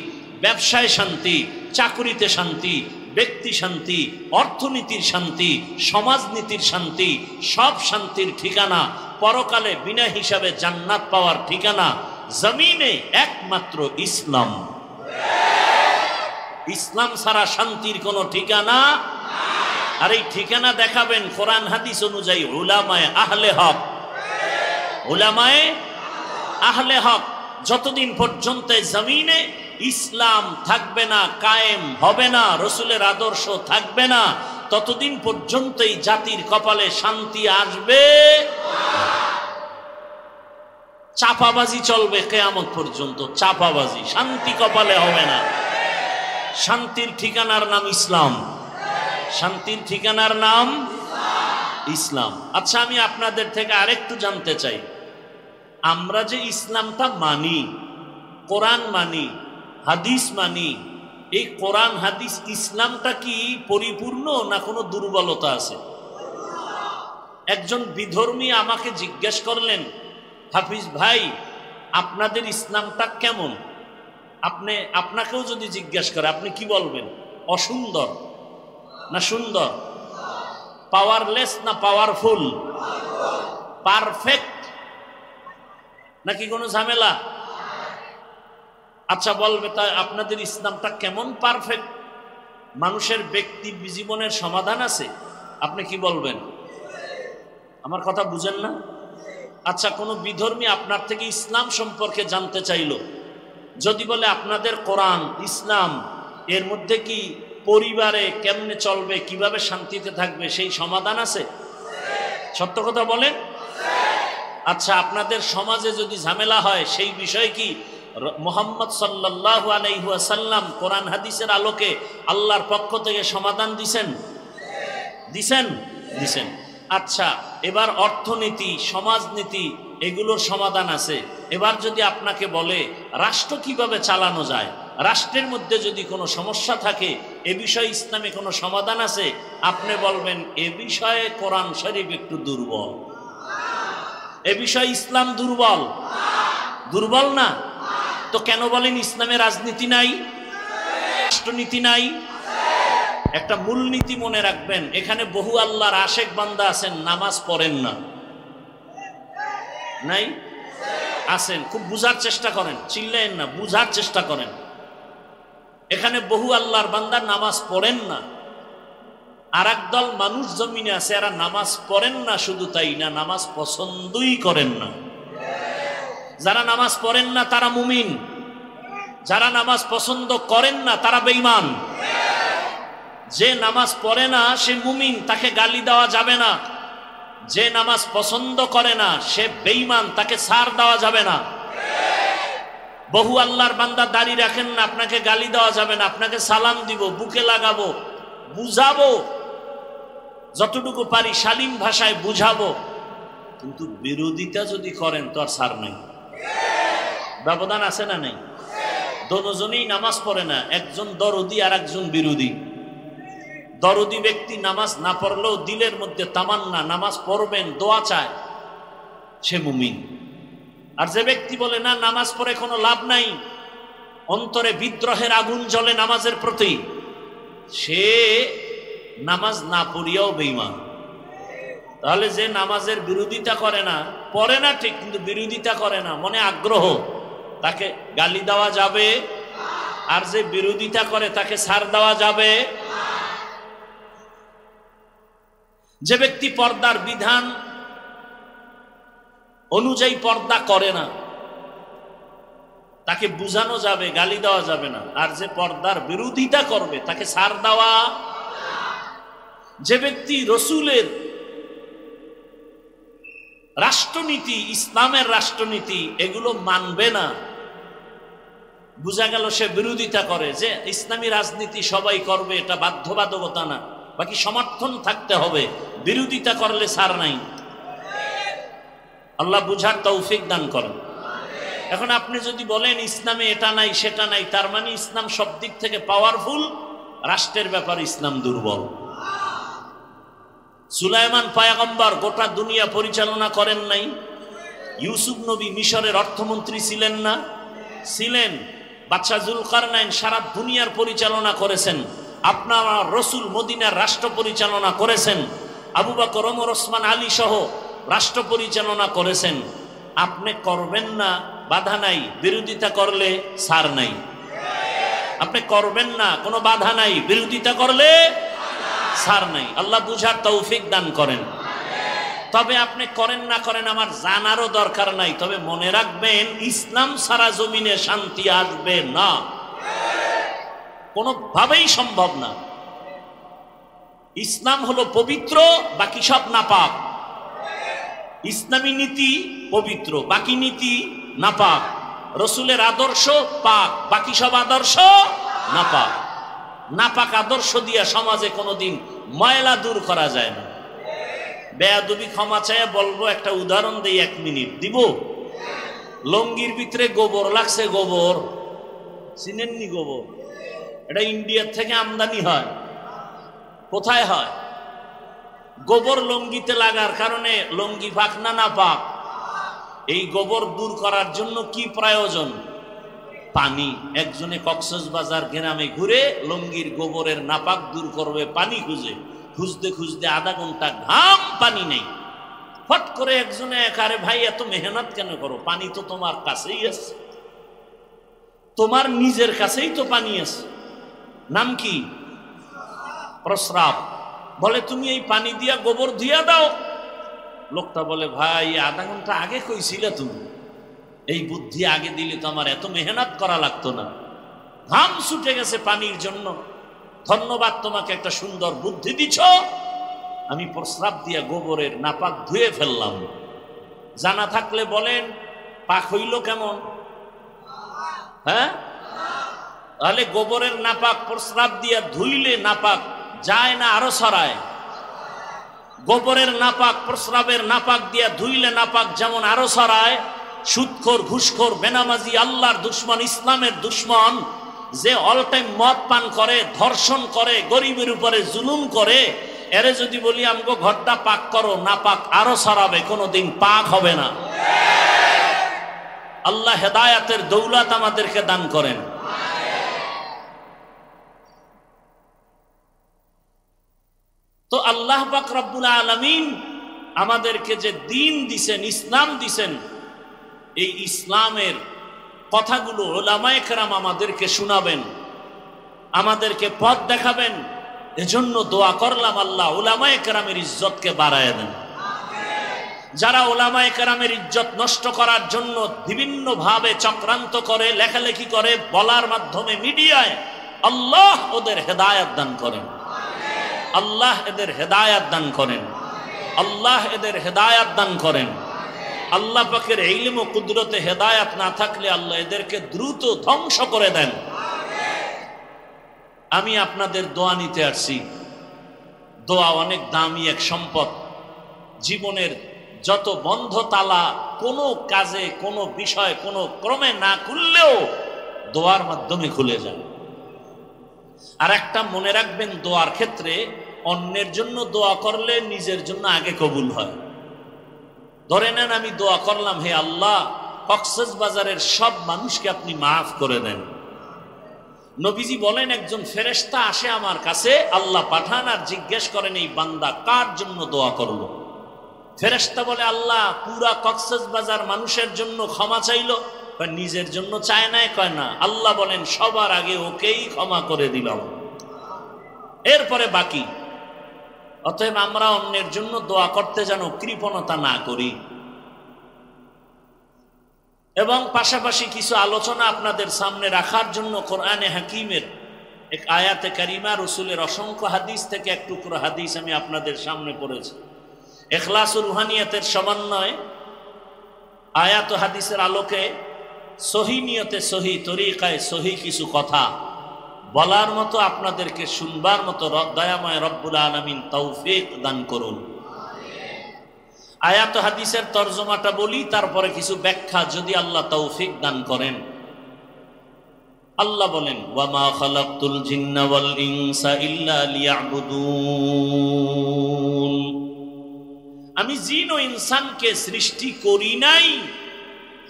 [SPEAKER 1] ব্যবসায় শান্তি, চাকুরিতে শান্তি, ব্যক্তি শান্তি, অর্থনীতির শান্তি, সমাজনীতির শান্তি, সব শান্তির ঠিকানা, পরকালে বিনা হিসাবে জান্নাত পাওয়ার ঠিকানা জমিনে একমাত্র ইসলাম। ইসলাম ছাড়া শান্তির কোনো ঠিকানা। আর এই ঠিকানা দেখাবেন কোরআন হাদিস অনুযায়ী উলামায়ে আহলে হক। উলামায়ে আহলে হক যতদিন পর্যন্ত জমিনে ইসলাম থাকবে না, কায়েম হবে না, রসুলের আদর্শ থাকবে না, ততদিন পর্যন্ত এই জাতির কপালে শান্তি আসবে। চাপাবাজি চলবে কিয়ামত পর্যন্ত, চাপাবাজি, শান্তি কপালে হবে না। শান্তির ঠিকানার নাম ইসলাম, শান্তির ঠিকানার নাম ইসলাম। আচ্ছা, আমি আপনাদের থেকে আরেকটু জানতে চাই, আমরা যে ইসলামটা মানি, কোরআন মানি, হাদিস মানি, এই কোরআন হাদিস ইসলামটা কি পরিপূর্ণ না কোনো দুর্বলতা আছে? একজন বিধর্মী আমাকে জিজ্ঞেস করলেন, হাফিজ ভাই আপনাদের ইসলামটা কেমন? আপনাকেও যদি জিজ্ঞেস করে আপনি কি বলবেন? অসুন্দর না সুন্দর? পাওয়ারলেস না পাওয়ারফুল? পারফেক্ট নাকি কোনো ঝামেলা? আচ্ছা বলবে, তাই আপনাদের ইসলামটা কেমন পারফেক্ট? মানুষের ব্যক্তি জীবনের সমাধান আছে? আপনি কি বলবেন? আমার কথা বুঝেন না? আচ্ছা, কোনো বিধর্মী আপনার থেকে ইসলাম সম্পর্কে জানতে চাইল, যদি বলে আপনাদের কোরআন ইসলাম এর মধ্যে কি পরিবারে কেমনে চলবে, কিভাবে শান্তিতে থাকবে, সেই সমাধান আছে? সত্য কথা বলেন। আচ্ছা, আপনাদের সমাজে যদি ঝামেলা হয় সেই বিষয়ে কি মুহাম্মদ সাল্লাল্লাহু আলাইহি ওয়াসাল্লাম কোরআন হাদিসের আলোকে আল্লাহর পক্ষ থেকে সমাধান দিছেন? আচ্ছা, এবার অর্থনীতি, সমাজনীতি এগুলোর সমাধান আছে। এবার যদি আপনাকে বলে রাষ্ট্র কিভাবে চালানো যায়, রাষ্ট্রের মধ্যে যদি কোনো সমস্যা থাকে, এ বিষয়ে ইসলামে কোনো সমাধান আছে? আপনি বলবেন এ বিষয়ে কোরআন শরীফ একটু দুর্বল, এ বিষয়ে ইসলাম দুর্বল না? তো কেন বলেন ইসলামে রাজনীতি নাই, রাষ্ট্রনীতি নাই? একটা মূলনীতি মনে রাখবেন, এখানে বহু আল্লাহর আশেক বান্দা আছেন, নামাজ পড়েন না, নাই? আছেন, খুব বুঝার চেষ্টা করেন, চিল্লেন না, বুঝার চেষ্টা করেন। এখানে বহু আল্লাহর বান্দা নামাজ পড়েন না। আর একদল মানুষ জমিনে আছে, এরা নামাজ পড়েন না, শুধু তাই না, নামাজ পছন্দই করেন না। যারা নামাজ পড়েন না তারা মুমিন, যারা নামাজ পছন্দ করেন না তারা বেঈমান। যে নামাজ পড়ে না সে মুমিন, তাকে গালি দেওয়া যাবে না। যে নামাজ পছন্দ করে না সে বেঈমান, তাকে ছাড় দেওয়া যাবে না। বহু আল্লাহর বান্দা দাড়ি রাখেন না, আপনাকে গালি দেওয়া যাবে না, আপনাকে সালাম দিব, বুকে লাগাবো, বুঝাবো, যতটুকু পারি শালীন ভাষায় বুঝাবো। কিন্তু বিরোধিতা যদি করেন তো আর ছাড় নাই। ব্যবধান আছে না নেই? দুজনেই নামাজ পড়ে না, একজন দরদি আর একজন বিরোধী। দরদি ব্যক্তি নামাজ না পড়লেও দিলের মধ্যে তামান্না নামাজ পড়বেন, দোয়া চায়, সে মুমিন। আর যে ব্যক্তি বলে না নামাজ পড়ে কোনো লাভ নাই, অন্তরে বিদ্রোহের আগুন জ্বলে নামাজের প্রতি, সে নামাজ না পড়িয়াও বেঈমান। তাহলে যে নামাজের বিরোধিতা করে না, পড়ে না ঠিক কিন্তু বিরোধিতা করে না, মনে আগ্রহ, তাকে গালি দেওয়া যাবে? আর যে বিরোধিতা করে তাকে ছাড় দেওয়া যাবে? যে ব্যক্তি পর্দার বিধান অনুযায়ী পর্দা করে না, তাকে বুঝানো যাবে, গালি দেওয়া যাবে না। আর যে পর্দার বিরোধিতা করবে তাকে ছাড় দেওয়া। যে ব্যক্তি রসুলের রাষ্ট্রনীতি, ইসলামের রাষ্ট্রনীতি এগুলো মানবে না, বোঝা গেল সে বিরোধিতা করে। যে ইসলামী রাজনীতি সবাই করবে এটা বাধ্যবাধকতা না, বাকি সমর্থন থাকতে হবে, বিরোধিতা করলে ছাড় নাই। আল্লাহ বুঝার তৌফিক দান করেন। এখন আপনি যদি বলেন ইসলামে এটা নাই সেটা নাই, তার মানে ইসলাম সব দিক থেকে পাওয়ারফুল, রাষ্ট্রের ব্যাপারে ইসলাম দুর্বল। সুলাইমান পয়গম্বর গোটা দুনিয়া পরিচালনা করেন নাই? ইউসুফ নবী মিশরের অর্থমন্ত্রী ছিলেন না? ছিলেন। বাদশাহ জুলকারনাইন সারা দুনিয়ার পরিচালনা করেছেন। আপনার রসুল মদিনার রাষ্ট্র পরিচালনা করেছেন। আবু বকর, ওমর, ওসমান, আলী সহ রাষ্ট্র পরিচালনা করেছেন। আপনি করবেন না, বাধা নাই, বিরোধিতা করলে ছাড় নাই। আপনি করবেন না, কোনো বাধা নাই, বিরোধিতা করলে ছাড় নাই। আল্লাহ বুঝার তৌফিক দান করেন। তবে আপনি করেন না করেন আমার জানারও দরকার নাই, তবে মনে রাখবেন ইসলাম সারা জমিনে শান্তি আসবে না, কোনোভাবেই সম্ভব না। ইসলাম হলো পবিত্র, বাকি সব নাপাক। ইসলামী নীতি পবিত্র, বাকি নীতি নাপাক। রসুলের আদর্শ পাক, বাকি সব আদর্শ নাপাক। নাপাক আদর্শ দিয়া সমাজে কোনোদিন ময়লা দূর করা যায় না। বেয়াদবি ক্ষমা চাইয়া বলবো, একটা উদাহরণ দেই, 1 মিনিট দিব। লঙ্গির ভিতরে গোবর লাগছে, গোবর চিনেননি? গোবর এটা ইন্ডিয়ার থেকে আমদানি হয়। কোথায় হয়? গোবর লঙ্গিতে লাগার কারণে লঙ্গি পাক না নাপাক? এই গোবর দূর করার জন্য কি প্রয়োজন? পানি। একজনে কক্সবাজার গ্রামে ঘুরে লঙ্গির গোবরের নাপাক দূর করবে পানি খুঁজে, খুঁজতে খুঁজতে আধা ঘন্টা, ঘাম পানি নেই। ফট করে একজনে একারে, ভাই এত মেহনত কেন করো? পানি তো তোমার কাছেই আছে, তোমার নিজের কাছেই তো পানি আছে। নাম কি? প্রস্রাব। বলে তুমি এই পানি দিয়া গোবর ধুইয়া দাও। লোকটা বলে, ভাই আধা ঘন্টা আগে কইছিলে তুমি, এই বুদ্ধি আগে দিলে তো আমার এত মেহনত করা লাগতো না। ঘাম ছুটে গেছে পানির জন্য, ধন্যবাদ তোমাকে, একটা সুন্দর বুদ্ধি দিছ। আমি প্রস্রাব দিয়া গোবরের নাপাক ধুয়ে ফেললাম। জানা থাকলে বলেন পাক হইল কেমন? হ্যাঁ, তাহলে গোবরের নাপাক প্রস্রাব দিয়া ধুইলে নাপাক যায় না আরো ছড়ায়? গোবরের নাপাক প্রস্রাবের নাপাক দিয়া ধুইলে নাপাক যেমন আরো ছড়ায়। সুদখোর, ঘুষখোর, বেনামাজি, আল্লাহর দুশ্মন, ইসলামের দুশ্মন, যে অল টাইম মদ পান করে, ধর্ষণ করে, গরিবের উপরে জুলুম করে, এরে যদি বলি আমগো ঘরটা পাক করো, নাপাক আরো ছড়াবে, কোনোদিন পাক হবে না। আল্লাহ হেদায়াতের দৌলত আমাদেরকে দান করেন। তো আল্লাহ পাক রব্বুল আলামিন আমাদেরকে যে দিন দিছেন, ইসলাম দিছেন, এই ইসলামের কথাগুলো উলামায়ে কেরাম আমাদেরকে শোনাবেন, আমাদেরকে পথ দেখাবেন। এজন্য দোয়া করলাম আল্লাহ উলামায়ে কেরামের ইজ্জতকে বাড়ায় দেন। যারা উলামায়ে কেরামের ইজ্জত নষ্ট করার জন্য বিভিন্ন ভাবে চক্রান্ত করে, লেখালেখি করে, বলার মাধ্যমে মিডিয়ায়, আল্লাহ ওদের হেদায়েত দান করেন। আল্লাহ এদের হেদায়েত দান করেন। আল্লাহ এদের হেদায়েত দান করেন। আল্লাহ পাকের ইলম ও কুদরতে হেদায়েত না থাকলে আল্লাহ এদেরকে দ্রুত ধ্বংস করে দেন। আমি আপনাদের দোয়া নিতে আসছি। দোয়া অনেক দামি এক সম্পদ। জীবনের যত বন্ধ তালা কোনো কাজে, কোনো বিষয়, কোনো ক্রমে না খুললেও দোয়ার মাধ্যমে খুলে যায়। আর একটা মনে রাখবেন, দোয়ার ক্ষেত্রে অন্যের জন্য দোয়া করলে নিজের জন্য আগে কবুল হয়। ধরে নেন আমি দোয়া করলাম, হে আল্লাহ কক্সবাজারের সব মানুষকে আপনি মাফ করে দেন। নবীজি বলেন, একজন ফেরেশতা আসে আমার কাছে, আল্লাহ পাঠান, আর জিজ্ঞেস করেন এই বান্দা কার জন্য দোয়া করলো। ফেরেশতা বলে, আল্লাহ পুরা কক্সবাজার মানুষের জন্য ক্ষমা চাইলো। নিজের জন্য চায় নাই? কয় না। আল্লাহ বলেন, সবার আগে ওকেই ক্ষমা করে দিলাম, এরপরে বাকি। অতএব আমরা অন্যের জন্য দোয়া করতে যেন কৃপণতা না করি। এবং পাশাপাশি কিছু আলোচনা আপনাদের সামনে রাখার জন্য কোরআনে হাকিমের এক আয়াতে কারিমা, রসুলের অসংখ্য হাদিস থেকে এক টুকরো হাদিস আমি আপনাদের সামনে পড়েছি। ইখলাস ও রুহানিয়াতের সমন্বয়ে আয়াত ও হাদিসের আলোকে সহি নিয়তে, সহি তরিকায়, সহি কিছু কথা বলার মতো, আপনাদেরকে শুনবার মতো দয়াময় রব্বুল আলামিন তৌফিক দান করুন। আয়াত ও হাদিসের তরজমাটা বলি, তারপরে কিছু ব্যাখ্যা যদি আল্লাহ তৌফিক দান করেন। আল্লাহ বলেন, ওয়ামা খালাকতুল জিন্না ওয়াল ইনসা ইল্লা লিয়াবুদুন, আমি জিন ও ইনসানকে সৃষ্টি করি নাই,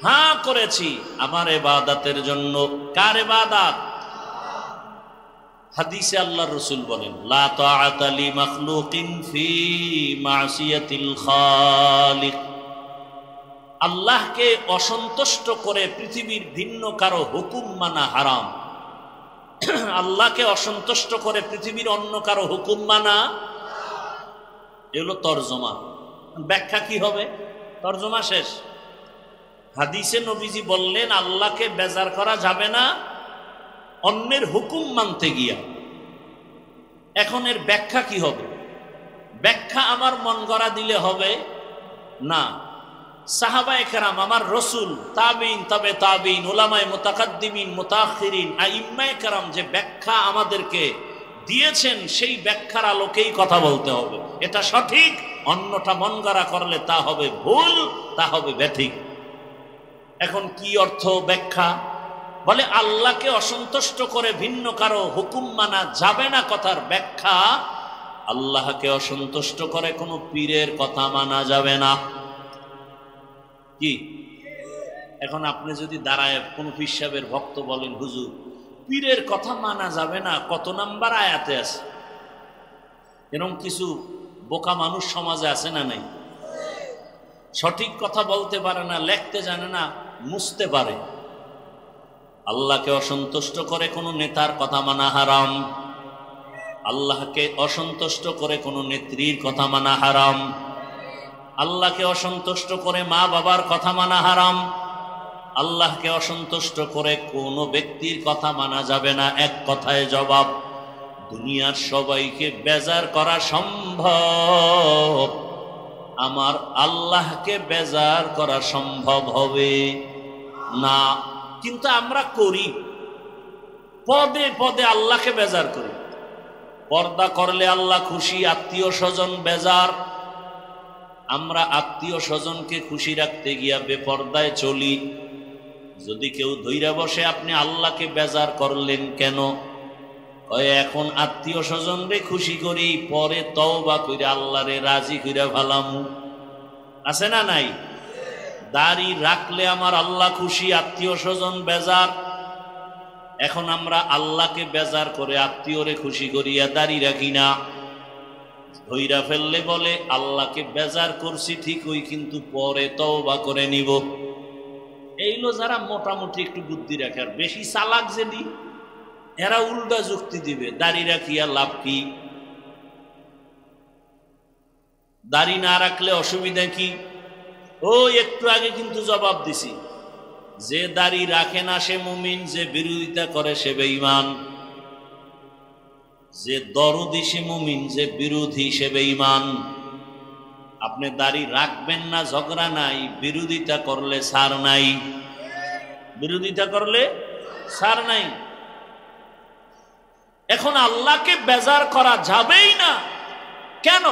[SPEAKER 1] হ্যাঁ করেছি আমার ইবাদতের জন্য। কার ইবাদত? হাদিসে আল্লাহর রাসূল বলেন, লা তাআতা লি মাখলুকিন ফি মাসিয়াতিল খালিক, আল্লাহকে অসন্তুষ্ট করে পৃথিবীর ভিন্ন কারো হুকুম মানা হারাম। আল্লাহকে অসন্তুষ্ট করে পৃথিবীর অন্য কারো হুকুম মানা, এগুলো তরজমা। ব্যাখ্যা কি হবে? তরজমা শেষ। হাদিসে নবীজি বললেন আল্লাহকে বেজার করা যাবে না অন্যের হুকুম মানতে গিয়া। এখন এর ব্যাখ্যা কি হবে? ব্যাখ্যা আমার মন গড়া দিলে হবে না। সাহাবায়ে কেরাম, আমার রসুল, তাবিঈন, তবে তাবিঈন, উলামায়ে মুতাকাদ্দিমিন, মুতাআখিরিন, আইম্মায়ে কেরাম যে ব্যাখ্যা আমাদেরকে দিয়েছেন, সেই ব্যাখ্যার আলোকেই কথা বলতে হবে। এটা সঠিক, অন্যটা মন গড়া করলে তা হবে ভুল, তা হবে ব্যাঠিক। এখন কি অর্থ ব্যাখ্যা? বলে আল্লাহকে অসন্তুষ্ট করে ভিন্ন কারো হুকুম মানা যাবে না কথার ব্যাখ্যা, আল্লাহকে অসন্তুষ্ট করে কোনো পীরের কথা মানা যাবে না। কি? এখন আপনি যদি দাঁড়ায় কোনো পীর সাহেবের ভক্ত বলেন, হুজুর পীরের কথা মানা যাবে না, কত নাম্বার আয়াতে আছে? এরকম কিছু বোকা মানুষ সমাজে আছে না নাই? সঠিক কথা বলতে পারে না, লিখতে জানে না, মুছতে পারে। আল্লাহকে অসন্তুষ্ট করে কোনো নেতার কথা মানা হারাম, আল্লাহকে অসন্তুষ্ট করে কোনো নেত্রীর কথা মানা হারাম, আল্লাহকে অসন্তুষ্ট করে মা বাবার কথা মানা হারাম, আল্লাহকে অসন্তুষ্ট করে কোনো ব্যক্তির কথা মানা যাবে না। এক কথায় জবাব, দুনিয়ার সবাইকে বেজার করা সম্ভব, আমার আল্লাহকে বেজার করা সম্ভব হবে না। কিন্তু আমরা করি, পদে পদে আল্লাহকে বেজার করি। পর্দা করলে আল্লাহ খুশি, আত্মীয় স্বজন বেজার। আমরা আত্মীয় স্বজনকে খুশি রাখতে গিয়া বেপর্দায় চলি। যদি কেউ ধইরা বসে, আপনি আল্লাহকে বেজার করলেন কেন? এখন আত্মীয় স্বজনরে খুশি করি, পরে তওবা কইরা আল্লাহরে রাজি কইরা ভালামু। আছে না নাই? দাড়ি রাখলে আমার আল্লাহ খুশি, আত্মীয় স্বজন বেজার। এখন আমরা আল্লাহকে বেজার করে আত্মীয়রে খুশি করিয়া দাড়ি রাখি না। ধইরা ফেললে বলে আল্লাহকে বেজার করছি ঠিকই, কিন্তু পরে তওবা করে নিব। এইগুলো যারা মোটামুটি একটু বুদ্ধি রাখে, আর বেশি চালাক যেদি, এরা উল্টা যুক্তি দিবে, দাড়ি রাখিয়া লাভ কি? দাড়ি না রাখলে অসুবিধা কি? ও একটু আগে কিন্তু জবাব দিছি, যে দাড়ি রাখে না সে মুমিন, যে বিরোধিতা করে সে বেঈমান। যে দরদি সে মুমিন, যে বিরোধী সে বেঈমান। আপনি দাড়ি রাখবেন না, ঝগড়া নাই, বিরোধিতা করলে ছাড় নাই, বিরোধিতা করলে ছাড় নাই। এখন আল্লাহকে বেজার করা যাবেই না কেন?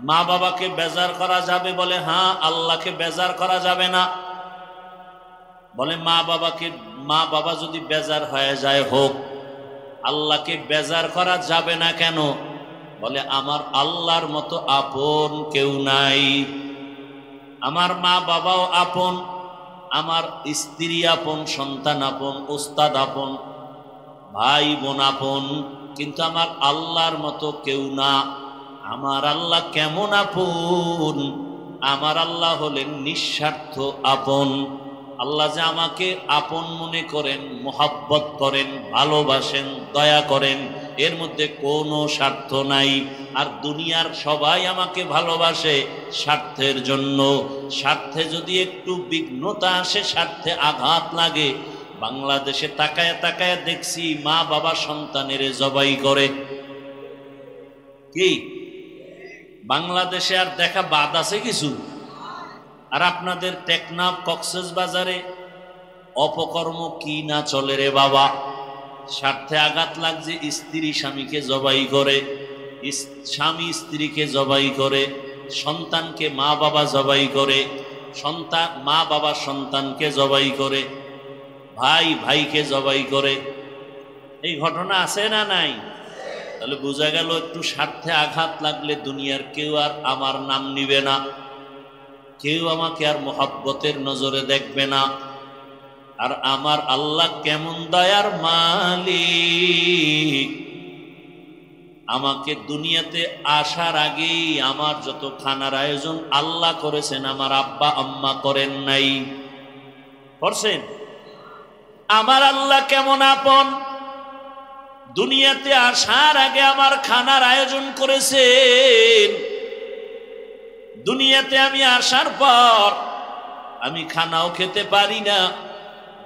[SPEAKER 1] মা বাবাকে বেজার করা যাবে বলে, হ্যাঁ। আল্লাহকে বেজার করা যাবে না বলে, মা বাবা যদি বেজার হয়ে যায় হোক, আল্লাহকে বেজার করা যাবে না কেন? বলে আমার আল্লাহর মতো আপন কেউ নাই। আমার মা বাবাও আপন, আমার স্ত্রী আপন, সন্তান আপন, উস্তাদ আপন, ভাই বোন আপন, কিন্তু আমার আল্লাহর মতো কেউ না। আমার আল্লাহ কেমন আপন? আমার আল্লাহ হলেন নিঃস্বার্থ আপন। আল্লাহ যে আমাকে আপন মনে করেন, মোহাব্বত করেন, ভালোবাসেন, দয়া করেন, এর মধ্যে কোনো স্বার্থ নাই। আর দুনিয়ার সবাই আমাকে ভালোবাসে স্বার্থের জন্য। স্বার্থে যদি একটু বিঘ্নতা আসে, স্বার্থে আঘাত লাগে, বাংলাদেশে তাকায় তাকায় দেখছি মা বাবা সন্তানের জবাই করে। কি বাংলাদেশে আর দেখা বাদ আছে কিছু? আর আপনাদের টেকনাফ কক্সবাজারে অপকর্ম কি না চলে রে বাবা। স্বার্থে আঘাত লাগছে, স্ত্রী স্বামীকে জবাই করে, স্বামী স্ত্রীকে জবাই করে, সন্তানকে মা বাবা জবাই করে, সন্তান মা বাবা সন্তানকে জবাই করে, ভাই ভাইকে জবাই করে। এই ঘটনা আছে না নাই? তাহলে বোঝা গেল একটু স্বার্থে আঘাত লাগলে দুনিয়ার কেউ আর আমার নাম নিবে না, কেউ আমাকে আর মোহাব্বতের নজরে দেখবে না। আর আমার আল্লাহ কেমন দয়ার মালিক, আমাকে দুনিয়াতে আসার আগেই আমার যত খানার আয়োজন আল্লাহ করেছেন, আমার আব্বা আম্মা করেন নাই। করছেন? আমার আল্লাহ কেমন আপন, দুনিয়াতে আসার আগে আমার খানার আয়োজন করেছেন। দুনিয়াতে আমি আসার পর আমি খানাও খেতে পারি না,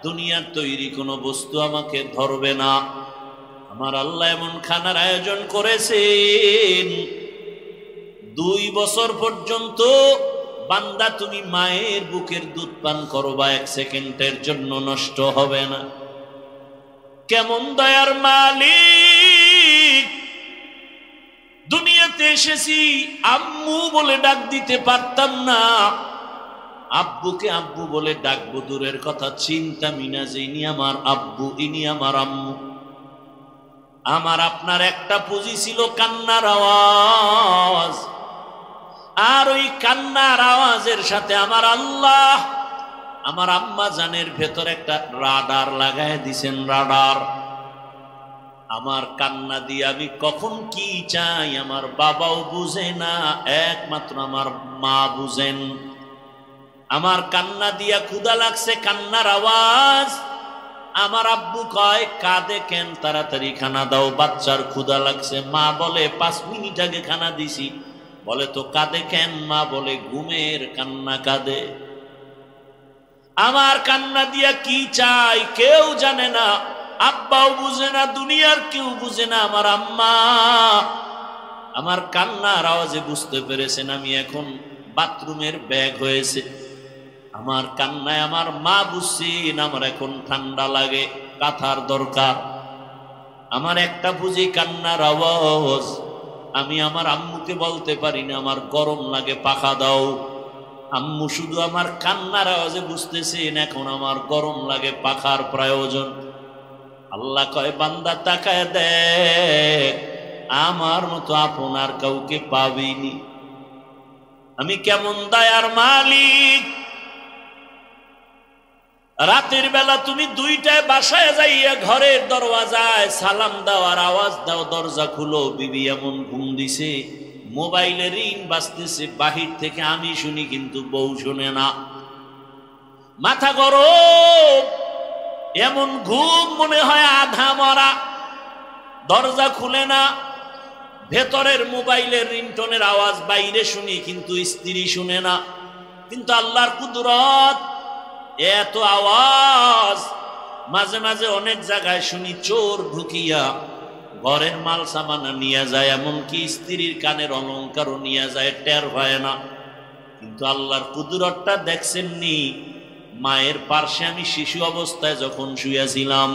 [SPEAKER 1] দুনিয়ার তৈরি কোনো বস্তু আমাকে ধরবে না। আমার আল্লাহ এমন খানার আয়োজন করেছেন, 2 বছর পর্যন্ত বান্দা তুমি মায়ের বুকের দুধ পান করবা, 1 সেকেন্ডের জন্য নষ্ট হবে না। কেমন দয়ার মালিক, দুনিয়াতে এসেছি আম্মু বলে ডাক দিতে পারতাম না, আব্বুকে আব্বু বলে ডাকবো দূরের কথা, চিন্তামি না যে ইনি আমার আব্বু, ইনি আমার আম্মু। আমার আপনার একটা পুঁজি ছিল কান্নার আওয়াজ, আর ওই কান্নার আওয়াজের সাথে আমার আল্লাহ আমার আম্মা জানের ভেতর একটা রাডার লাগায় দিছেন, রাডার। আমার কান্না দিয়ে আমি কখন কি চাই আমার বাবাও বুঝে না, একমাত্র আমার মা বুঝেন। আমার কান্না দিয়া ক্ষুধা লাগছে, কান্নার আওয়াজ, আমার আব্বু কয় কাঁদে কেন, তাড়াতাড়ি খানা দাও, বাচ্চার ক্ষুধা লাগছে। মা বলে 5 মিনিট আগে খানা দিছি। বলে তো কাঁদে কেন? মা বলে ঘুমের কান্না কাঁদে। আমার কান্না দিয়া কি চাই কেউ জানে না, আব্বাও বুঝে না, দুনিয়ার কেউ বুঝে না। আমার আম্মা আমার কান্নার আওয়াজে বুঝতে পেরেছেন আমি এখন বাথরুমের ব্যাগ হয়েছে। আমার কান্নায় আমার মা বুঝছেন আমার এখন ঠান্ডা লাগে, কাঁথার দরকার। আমার একটা বুঝি কান্নার আওয়াজ, আমি আমার আম্মুকে বলতে পারি না আমার গরম লাগে, পাখা দাও। আম্মু শুধু আমার কান্নার আওয়াজে বুঝতেছেন এখন আমার গরম লাগে, পাখার প্রয়োজন। আল্লাহ কয় বান্দা তাকায় দেখ, আমার মতো আপনার কাউকে পাবিনি। আমি কেমন দয়ার মালিক। রাতের বেলা তুমি 2টায় বাসায় যাইয়া ঘরের দরওয়াজায় সালাম দাও আর আওয়াজ দাও, দরজা খুলো, বিবি এমন ঘুম দিছে, মোবাইলে রিং বাজতেছে বাহির থেকে, আমি শুনি কিন্তু বউ শুনে না। মাথা গরম, এমন ঘুম মনে হয় আধা মরা। দরজা খুলে না, ভেতরের মোবাইলের রিংটোনের আওয়াজ বাইরে শুনি কিন্তু স্ত্রী শুনে না। কিন্তু আল্লাহর কুদরত, এত আওয়াজ। মাঝে মাঝে অনেক জায়গায় শুনি চোর ঢুকিয়া ঘরের মাল সামানা নিয়ে যায়, এমনকি স্ত্রীর কানের অলংকারও নিয়ে যায়, টের হয় না। কিন্তু আল্লাহর কুদরতটা দেখছেননি? মায়ের পার্শ্বে আমি শিশু অবস্থায় যখন শুয়েছিলাম,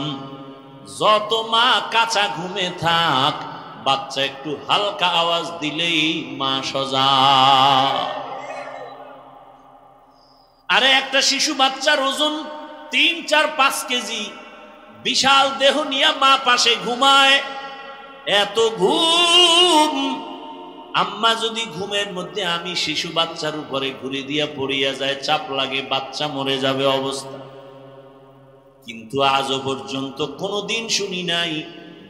[SPEAKER 1] যত মা কাঁচা ঘুমে থাক, বাচ্চা একটু হালকা আওয়াজ দিলেই মা সজা। আরে একটা শিশু বাচ্চার ওজন 3, 4, 5 কেজি, বিশাল দেহ নিয়ে মা পাশে ঘুমায়, এত ঘুম। আম্মা যদি ঘুমের মধ্যে আমি শিশু বাচ্চার উপরে ঘুরে দিয়া পড়িয়া যায়, চাপ লাগে, বাচ্চা মরে যাবে অবস্থা। কিন্তু আজও পর্যন্ত কোনোদিন শুনি নাই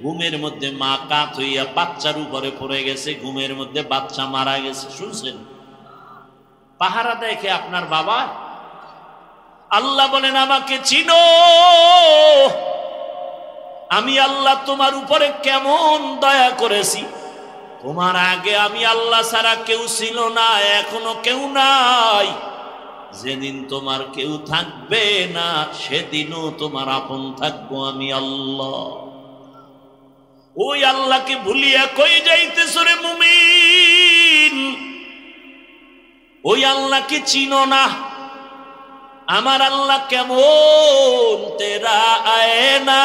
[SPEAKER 1] ঘুমের মধ্যে মা কাত হইয়া বাচ্চার উপরে পড়ে গেছে, ঘুমের মধ্যে বাচ্চা মারা গেছে। শুনছেন? পাহারা দেখে আপনার বাবা। আল্লাহ বলেন আমাকে চিনো, আমি আল্লাহ তোমার উপরে কেমন দয়া করেছি। তোমার আগে আমি আল্লাহ ছাড়া কেউ ছিল না, এখনো কেউ নাই। যেদিন তোমার কেউ থাকবে না সেদিনও তোমার আপন থাকবো আমি আল্লাহ। ওই আল্লাহকে ভুলিয়া কই যাইতেছ রে মুমিন? ওই আল্লাহকে চিনো না? আমার আল্লাহ কেমন? তেরা আয়না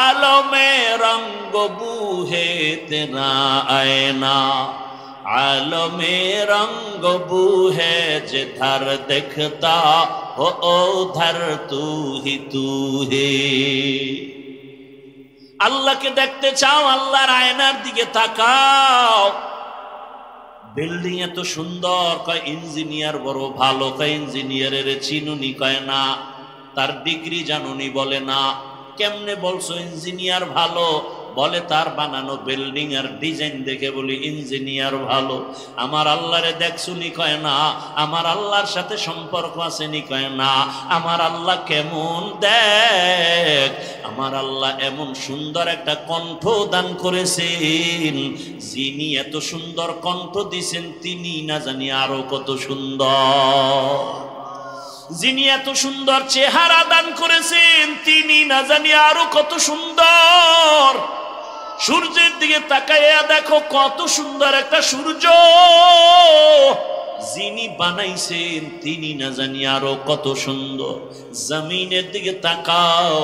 [SPEAKER 1] আলমে রঙ্গ বুহে তেরা আয়না आलमे रंग बू है जिधर दिखता हो उधर तू ही तू है। আল্লাহকে দেখতে চাও, আল্লাহর আয়নার দিকে তাকাও। বিল্ডিং এত সুন্দর, কয় ইঞ্জিনিয়ার বড় ভালো, কয় ইঞ্জিনিয়ারের চিনুনি, কয় না তার ডিগ্রি জানুনি, বলে না। কেমনে বলছো ইঞ্জিনিয়ার ভালো? বলে তার বানানো বিল্ডিং আর ডিজাইন দেখে বলি ইঞ্জিনিয়ার ভালো। আমার আল্লাহরে দেখছুনি? কয় না। আমার আল্লাহর সাথে সম্পর্ক আছেনি? কয় না। আমার আল্লাহ কেমন? দেখ, আমার আল্লাহ এমন সুন্দর একটা কণ্ঠ দান করেছেন। যিনি এত সুন্দর কণ্ঠ দিছেন তিনি না জানি আরো কত সুন্দর। যিনি এত সুন্দর চেহারা দান করেছেন তিনি না জানি আরো কত সুন্দর। সূর্যের দিকে তাকাইয়া দেখো কত সুন্দর একটা সূর্য। যিনি বানাইছেন তিনি না জানি আরো কত সুন্দর। জমিনের দিকে তাকাও,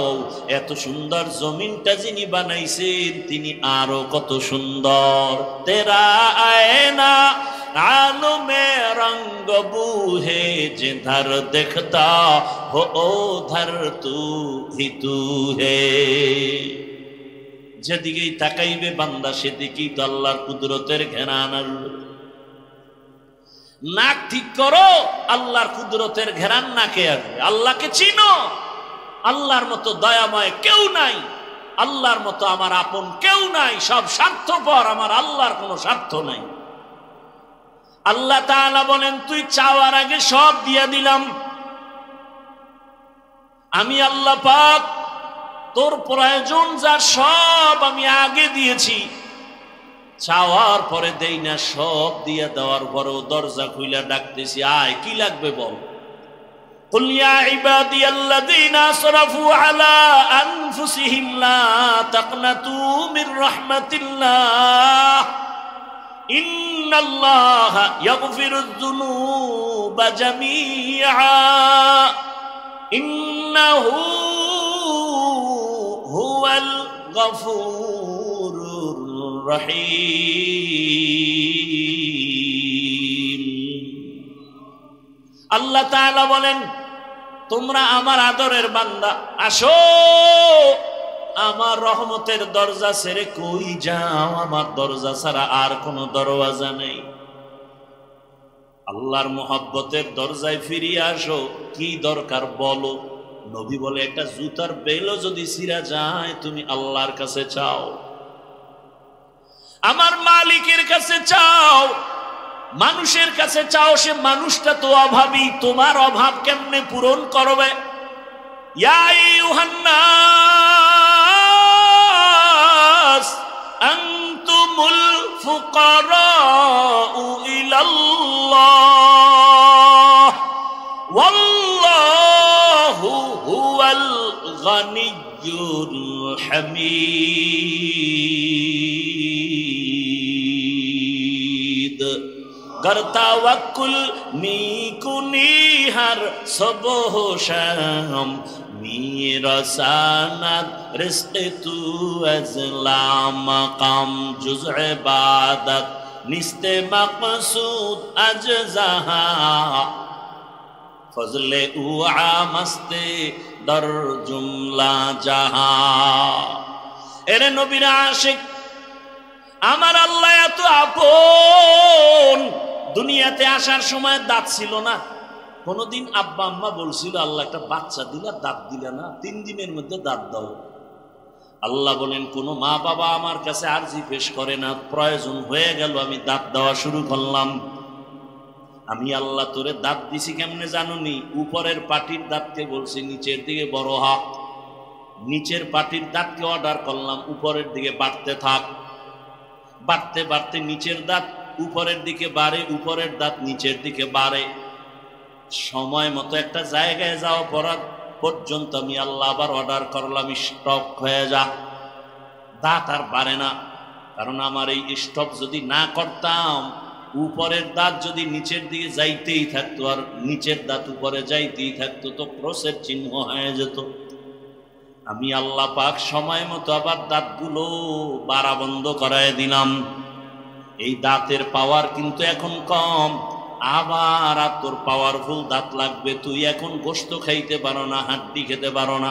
[SPEAKER 1] এত সুন্দর জমিনটা যিনি বানাইছেন তিনি আরো কত সুন্দর। তেরা আয়না आलो में रंग बूहे जिधर दिखता हो उधर तू ही तू है। যেদিকেই তাকাইবে বান্দা সেদিকেই তো আল্লাহর কুদরতের ঘেরান। নাক ঠিক করো, আল্লাহর কুদরতের ঘেরান নাকে আসবে। আল্লাহকে চিনো, আল্লাহর মতো দয়াময় কেউ নাই, আল্লাহর মতো আমার আপন কেউ নাই। সব স্বার্থপর, আমার আল্লাহর কোনো স্বার্থ নাই। আল্লাহ তাআলা বলেন তুই চাওয়ার আগে সব দিয়ে দিলাম। আমি আল্লাহ পাক তোর প্রয়োজন যা সব আমি আগে দিয়েছি। চাওয়ার পরে দেই না, সব দিয়ে দেওয়ার পরেও দরজা খুইলা ডাকতেছি, আয় কি লাগবে বল। কুল ইয়া ইবাদিয়াল্লাযীনা আসরাফু আলা আনফুসিহিম লা তাকনাতু মির রাহমাতিল্লাহ ইন্নাল্লাহা ইয়াগফিরুয যুনুবা জামিআ ইন্নাহু হুয়াল গফুরুর রহিম। আল্লাহ তাআলা বলেন তোমরা আমার আদরের বান্দা, আসো আমার রহমতের দরজা ছেড়ে কই যাও? আমার দরজা ছাড়া আর কোনো দরওয়াজা নেই। আল্লাহর মোহাব্বতের দরজায় ফিরিয়ে আসো। কি দরকার বলো? নবী বলে একটা জুতার বেলও যদি ছিঁড়া যায় তুমি আল্লাহর কাছে চাও, আমার মালিকের কাছে চাও। মানুষের কাছে চাও, সে মানুষটা তো অভাবী, তোমার অভাব কেমনে পূরণ করবে? ইয়া আইয়ুহান নাস আনতুমুল ফুকারাউ ইলাল্লাহ ওয়াল্লাহু হুয়াল গানিয়্যুল হামিদ। गर तवक्कुल नीकुनी हर सुबह शाम मेरा सनद रिज़्क़ तू अज़ला मकाम जुज़ इबादत निस्ते मक़सूद अजज़हा फज़ले उआ मस्ते दर जुमला जहां। एरे नबीर आशिक আমার আল্লাহ এত আপন। দুনিয়াতে আসার সময় দাঁত ছিল না। কোনদিন আব্বা আম্মা বলছিল আল্লাহ একটা বাচ্চা দিলা, দাঁত দিলা না, 3 দিনের মধ্যে দাঁত দাও। আল্লাহ বলেন কোন মা বাবা আমার কাছে আরজি পেশ করে না, প্রয়োজন হয়ে গেল আমি দাঁত দেওয়া শুরু করলাম। আমি আল্লাহ তোরে দাঁত দিছি কেমনে জানুনি? উপরের পাটির দাঁতকে বলছি নিচের দিকে বড় হ, নিচের পাটির দাঁতকে অর্ডার করলাম উপরের দিকে বাড়তে থাক, বাড়তে বাড়তে নিচের দাঁত উপরের দিকে বাড়ে, উপরের দাঁত নিচের দিকে বাড়ে। সময় মতো একটা জায়গায় যাওয়া পর্যন্ত আমি আল্লাহ আবার অর্ডার করলাম স্টপ হয়ে যা, দাঁত আর বাড়ে না। কারণ আমার এই স্টপ যদি না করতাম, উপরের দাঁত যদি নিচের দিকে যাইতেই থাকতো আর নিচের দাঁত উপরে যাইতেই থাকতো, তো ক্রসের চিহ্ন হয়ে যেত। আমি আল্লাহ পাক সময় মতো আবার দাঁতগুলো বাড়া বন্ধ করায় দিলাম। এই দাঁতের পাওয়ার কিন্তু এখন কম, আবার আর তোর পাওয়ারফুল দাঁত লাগবে। তুই এখন গোশত খাইতে পারো না, হাড্ডি খেতে পারো না,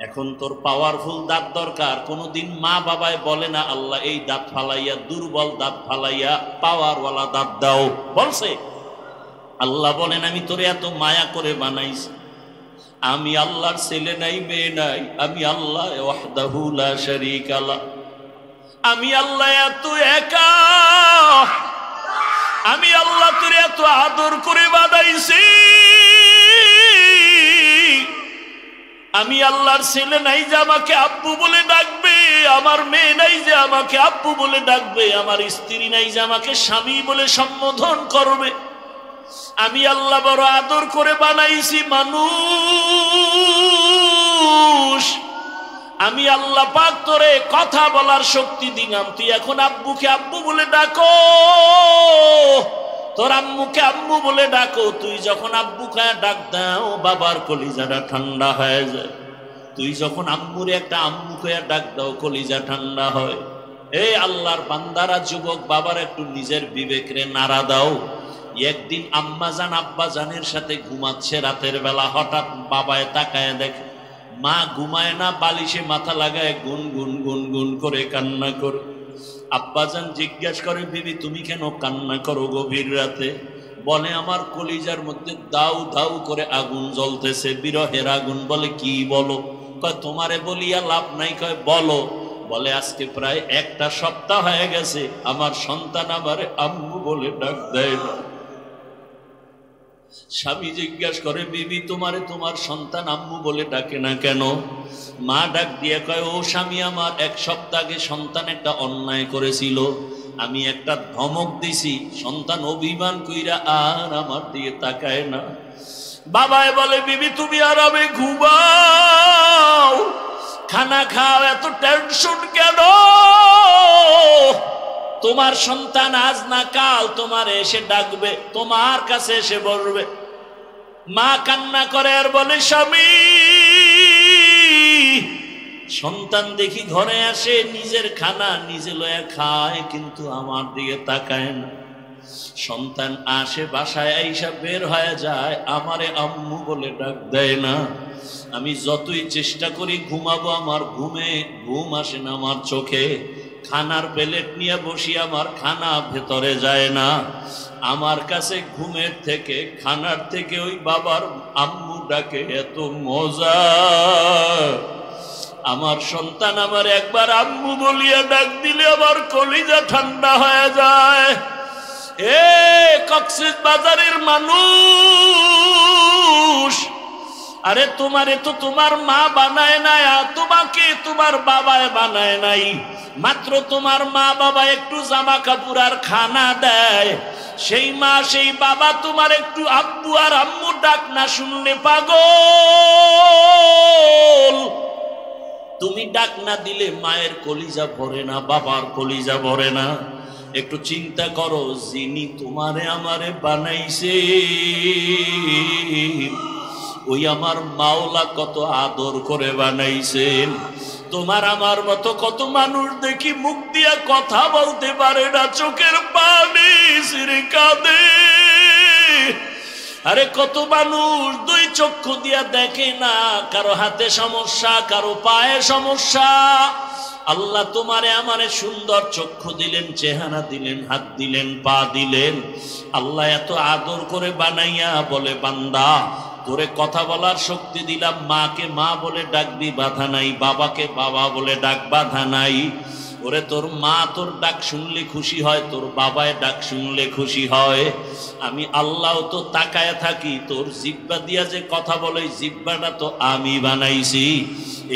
[SPEAKER 1] এখন তোর পাওয়ারফুল দাঁত দরকার। কোনোদিন মা বাবায় বলে না আল্লাহ এই দাঁত ফালাইয়া, দুর্বল দাঁত ফালাইয়া পাওয়ারওয়ালা দাঁত দাও, বলছে? আল্লাহ বলেন আমি তোরে এত মায়া করে বানাইছি, আমি আল্লাহর ছেলে নাই মেয়ে নাই, আমি আল্লাহ ওয়াহদাহু লা শারীকা লাহ, আমি আল্লাহ এত একা, আমি আল্লাহ তোরে এত আদর করে বানাইছি। আমি আল্লাহর ছেলে নাই যে আমাকে আব্বু বলে ডাকবে, আমার মেয়ে নাই যে আমাকে আব্বু বলে ডাকবে, আমার স্ত্রী নাই যে আমাকে স্বামী বলে সম্বোধন করবে। আমি আল্লাহ বড় আদর করে বানাইছি মানুষ। আমি আল্লাহ পাক তোরে কথা বলার শক্তি দিলাম, তুই এখন আব্বুকে আব্বু বলে ডাকো, তোর আম্মুকে আম্মু বলে ডাকো। তুই যখন আব্বুকে ডাক দাও বাবার কলিজাটা ঠান্ডা হয়ে যায়, তুই যখন আম্মুরে একটা আম্মুকে ডাক দাও কলিজা ঠান্ডা হয়। এই আল্লাহর বান্দারা, যুবক বাবার একটু নিজের বিবেকরে নাড়া দাও। একদিন আম্মা জান আব্বা জানের সাথে ঘুমাচ্ছে রাতের বেলা, হঠাৎ বাবায় তাকায় দেখে মা ঘুমায় না, বালিশে মাথা লাগায় গুন গুন গুন গুন করে কান্না করে। আব্বাজান জিজ্ঞাসা করে বিবি তুমি কেন কান্না করো গভীর রাতে? বলে আমার কলিজার মধ্যে দাউ দাউ করে আগুন জ্বলতেছে, বিরহের আগুন। বলে কি বলো? কয় তোমারে বলিয়া লাভ নাই। কয় বলো। বলে আজকে প্রায় একটা সপ্তাহ হয়ে গেছে আমার সন্তান আমারে আম্মু বলে ডাক দেয় না। স্বামী জিজ্ঞাসা করে বিবি তোমারে তোমার সন্তান আম্মু বলে ডাকে না কেন? মা ডাক দিয়ে কয় ও স্বামী, আমার এক সপ্তাহ আগে সন্তান একটা অন্যায় করেছিল, আমি একটা ধমক দিছি, সন্তান অভিমান কইরা আর আমার দিকে তাকায় না। বাবায় বলে বিবি তুমি আরামে ঘুমাও, খানা খাও, এত টেনশন কেন? তোমার সন্তান আজ না কাল তোমার এসে ডাকবে, তোমার কাছে এসে বসবে। মা কান্না করে আর বলে স্বামী, সন্তান দেখি ঘরে আসে, নিজের খানা নিজে লয়া খায়, কিন্তু আমার দিকে তাকায় না। সন্তান আসে বাসায় আইসা বের হয়ে যায়, আমারে আম্মু বলে ডাক দেয় না। আমি যতই চেষ্টা করি ঘুমাবো, আমার ঘুম আসে না আমার চোখে। খানার প্লেট নিয়ে বসি, আমার খানা ভেতরে যায় না। আমার কাছে ঘুমের থেকে খানার থেকে ওই বাবার আম্মু ডাকে এত মজা। আমার সন্তান আমার একবার আম্মু বলিয়া ডাক দিলে আমার কলিজা ঠান্ডা হয়ে যায়। এ কক্সবাজারের মানুষ, আরে তোমারে তো তোমার মা বানায় নাই, তোমাকে তোমার বাবায় বানায় নাই। মাত্র তোমার মা বাবা একটু জামা কাপড় আর খানা দেয়, সেই মা সেই বাবা তোমার একটু আব্বু আর আম্মু ডাক না শুনলে পাগল। তুমি ডাক না দিলে মায়ের কলিজা ভরে না, বাবার কলিজা ভরে না। একটু চিন্তা করো, যিনি তোমারে আমারে বানাইছে ওই আমার মাওলা কত আদর করে বানাইছেন। তোমার আমার মতো কত মানুষ দেখি মুখ দিয়া কথা বলতে পারে না, চোখের পানি ছিঁড়ে কাঁদে। আরে কত মানুষ দুই চক্ষু দিয়া দেখে না, কারো হাতে সমস্যা, কারো পায়ে সমস্যা। আল্লাহ তোমারে আমারে সুন্দর চক্ষু দিলেন, চেহারা দিলেন, হাত দিলেন, পা দিলেন। আল্লাহ এত আদর করে বানাইয়া বলে বান্দা তোরে কথা বলার শক্তি দিলাম, মাকে মা বলে ডাকবি বাধা নাই, বাবাকে বাবা বলে ডাক বাধা নাই। ওরে তোর মা তোর ডাক শুনলে খুশি হয়, তোর বাবায় ডাক শুনলে খুশি হয়। আমি আল্লাহ তো তাকায় থাকি, তোর জিব্বা দিয়া যে কথা বলে জিব্বাটা তো আমি বানাইছি।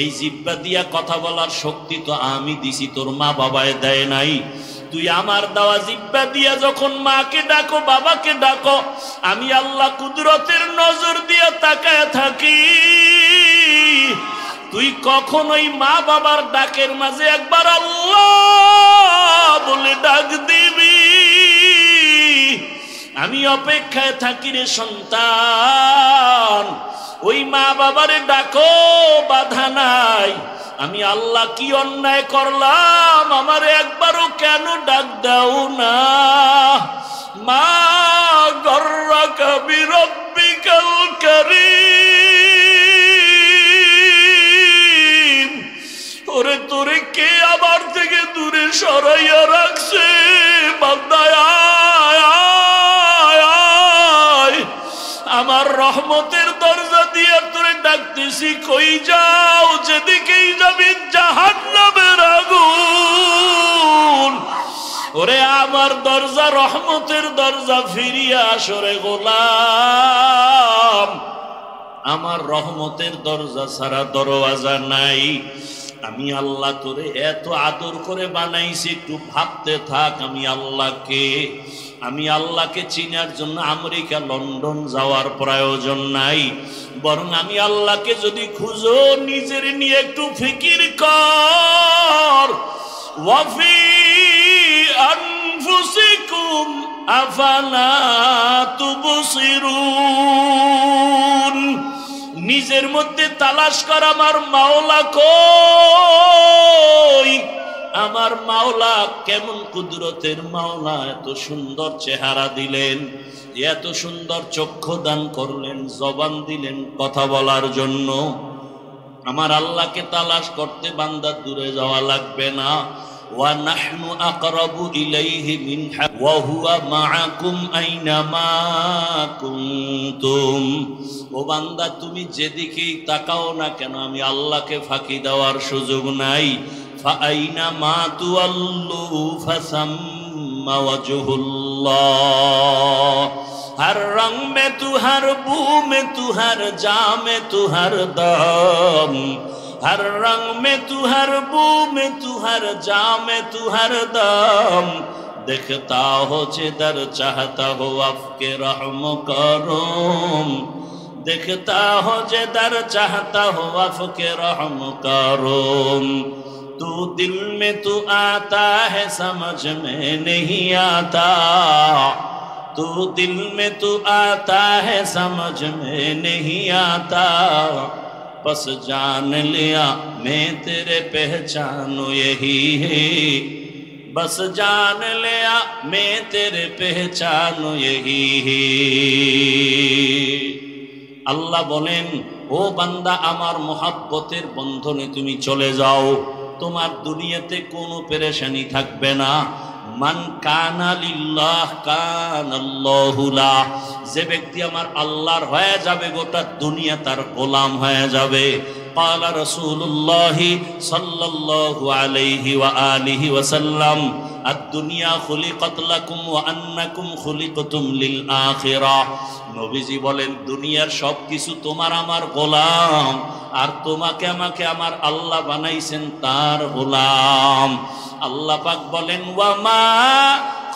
[SPEAKER 1] এই জিহ্বা দিয়া কথা বলার শক্তি তো আমি দিছি, তোর মা বাবায় দেয় নাই। তুই আমার দেওয়া জিহ্বা দিয়া যখন মাকে ডাকো, বাবাকে ডাকো, আমি আল্লাহ কুদরতের নজর দিয়া তাকায় থাকি। তুই কখনোই মা বাবার ডাকের মাঝে একবার আল্লাহ বলে ডাক দিবি। আমি অপেক্ষায় থাকি রে সন্তান, ওই মা বাবারে ডাকো, বাধা নাই। আমি আল্লাহ কি অন্যায় করলাম, আমারে একবারও কেন ডাক দাও না? মা গর্রাকা বিরব্বিকাল কারীম, ওরে তোরে কে আমার থেকে দূরে সরাইয়া রাখছে? বান্দায় আমার রহমতের দরজা দিয়ে তোরে ডাকতেছি, কই যাও? যেদিকেই যাবি জাহান্নামের আগুন। ওরে আমার দরজা, রহমতের দরজা, ফিরিয়া আসো রে গোলাম। আমার রহমতের দরজা ছাড়া দরওয়াজা নাই। আমি আল্লাহ তোরে এত আদর করে বানাইছি, একটু ভাবতে থাক আমি আল্লাহকে। আমি আল্লাহকে চিনার জন্য আমেরিকা, লন্ডন যাওয়ার প্রয়োজন নাই, বরং আমি আল্লাহকে যদি খুঁজো, নিজের নিয়ে একটু ফিকির কর। ওয়াফি আনফুসিকুম আফালা তুবসিরুন, নিজের মধ্যে তালাশ কর আমার মাওলা কই, আমার মাওলা কেমন কুদরতের মাওলা। এত সুন্দর চেহারা দিলেন, এত সুন্দর চক্ষু দান করলেন, জবান দিলেন কথা বলার জন্য। আমার আল্লাহকে তালাশ করতে বান্দা দূরে যাওয়া লাগবে না। ওয়া নাহনু আকরাবু ইলাইহি মিন ওয়া হুয়া মাআকুম আইনামা কুনতুম। ও বান্দা, তুমি যেদিকেই তাকাও না কেন, আমি আল্লাহকে ফাঁকি দেওয়ার সুযোগ নাই। ফাআইনামা তুওয়াল্লু ফাসাম্মা ওয়াজহুল্লাহ। हर रंग में तू, हर बू में तू, हर जा में तू, हर दम। हर रंग में तू, हर बू में तू, हर जा में तू, हर दम। देखता हो जिधर चाहता हो आपके रहम करम। देखता हो जिधर चाहता हो आपके रहम करम। तू दिल में तू आता है, समझ में नहीं आता। तू दिल में तू आता है, समझ में नहीं आता। बस जान लिया मैं तेरे पहचानो यही है। बस जान लिया मैं तेरे पहचानो यही है। আল্লাহ বলেন, ও বান্দা, আমার মোহাব্বতের বন্ধনে তুমি চলে যাও, তোমার দুনিয়াতে কোনো পেরেশানি থাকবে না। মান কানা লিল্লাহ কানাল্লাহু লাহ, যে ব্যক্তি আমার আল্লাহর হয়ে যাবে, গোটা দুনিয়া তার গোলাম হয়ে যাবে। قال رسول الله صلى الله عليه وآله وسلم الدنيا خلقت لكم وأنكم خلقتم للآخرة। নবীজি বলেন, দুনিয়ার সব কিছু তোমার আমার গোলাম, আর তোমাকে আমাকে আমার আল্লাহ বানাইছেন তার গোলাম। আল্লাহ পাক বলেন, ওয়ামা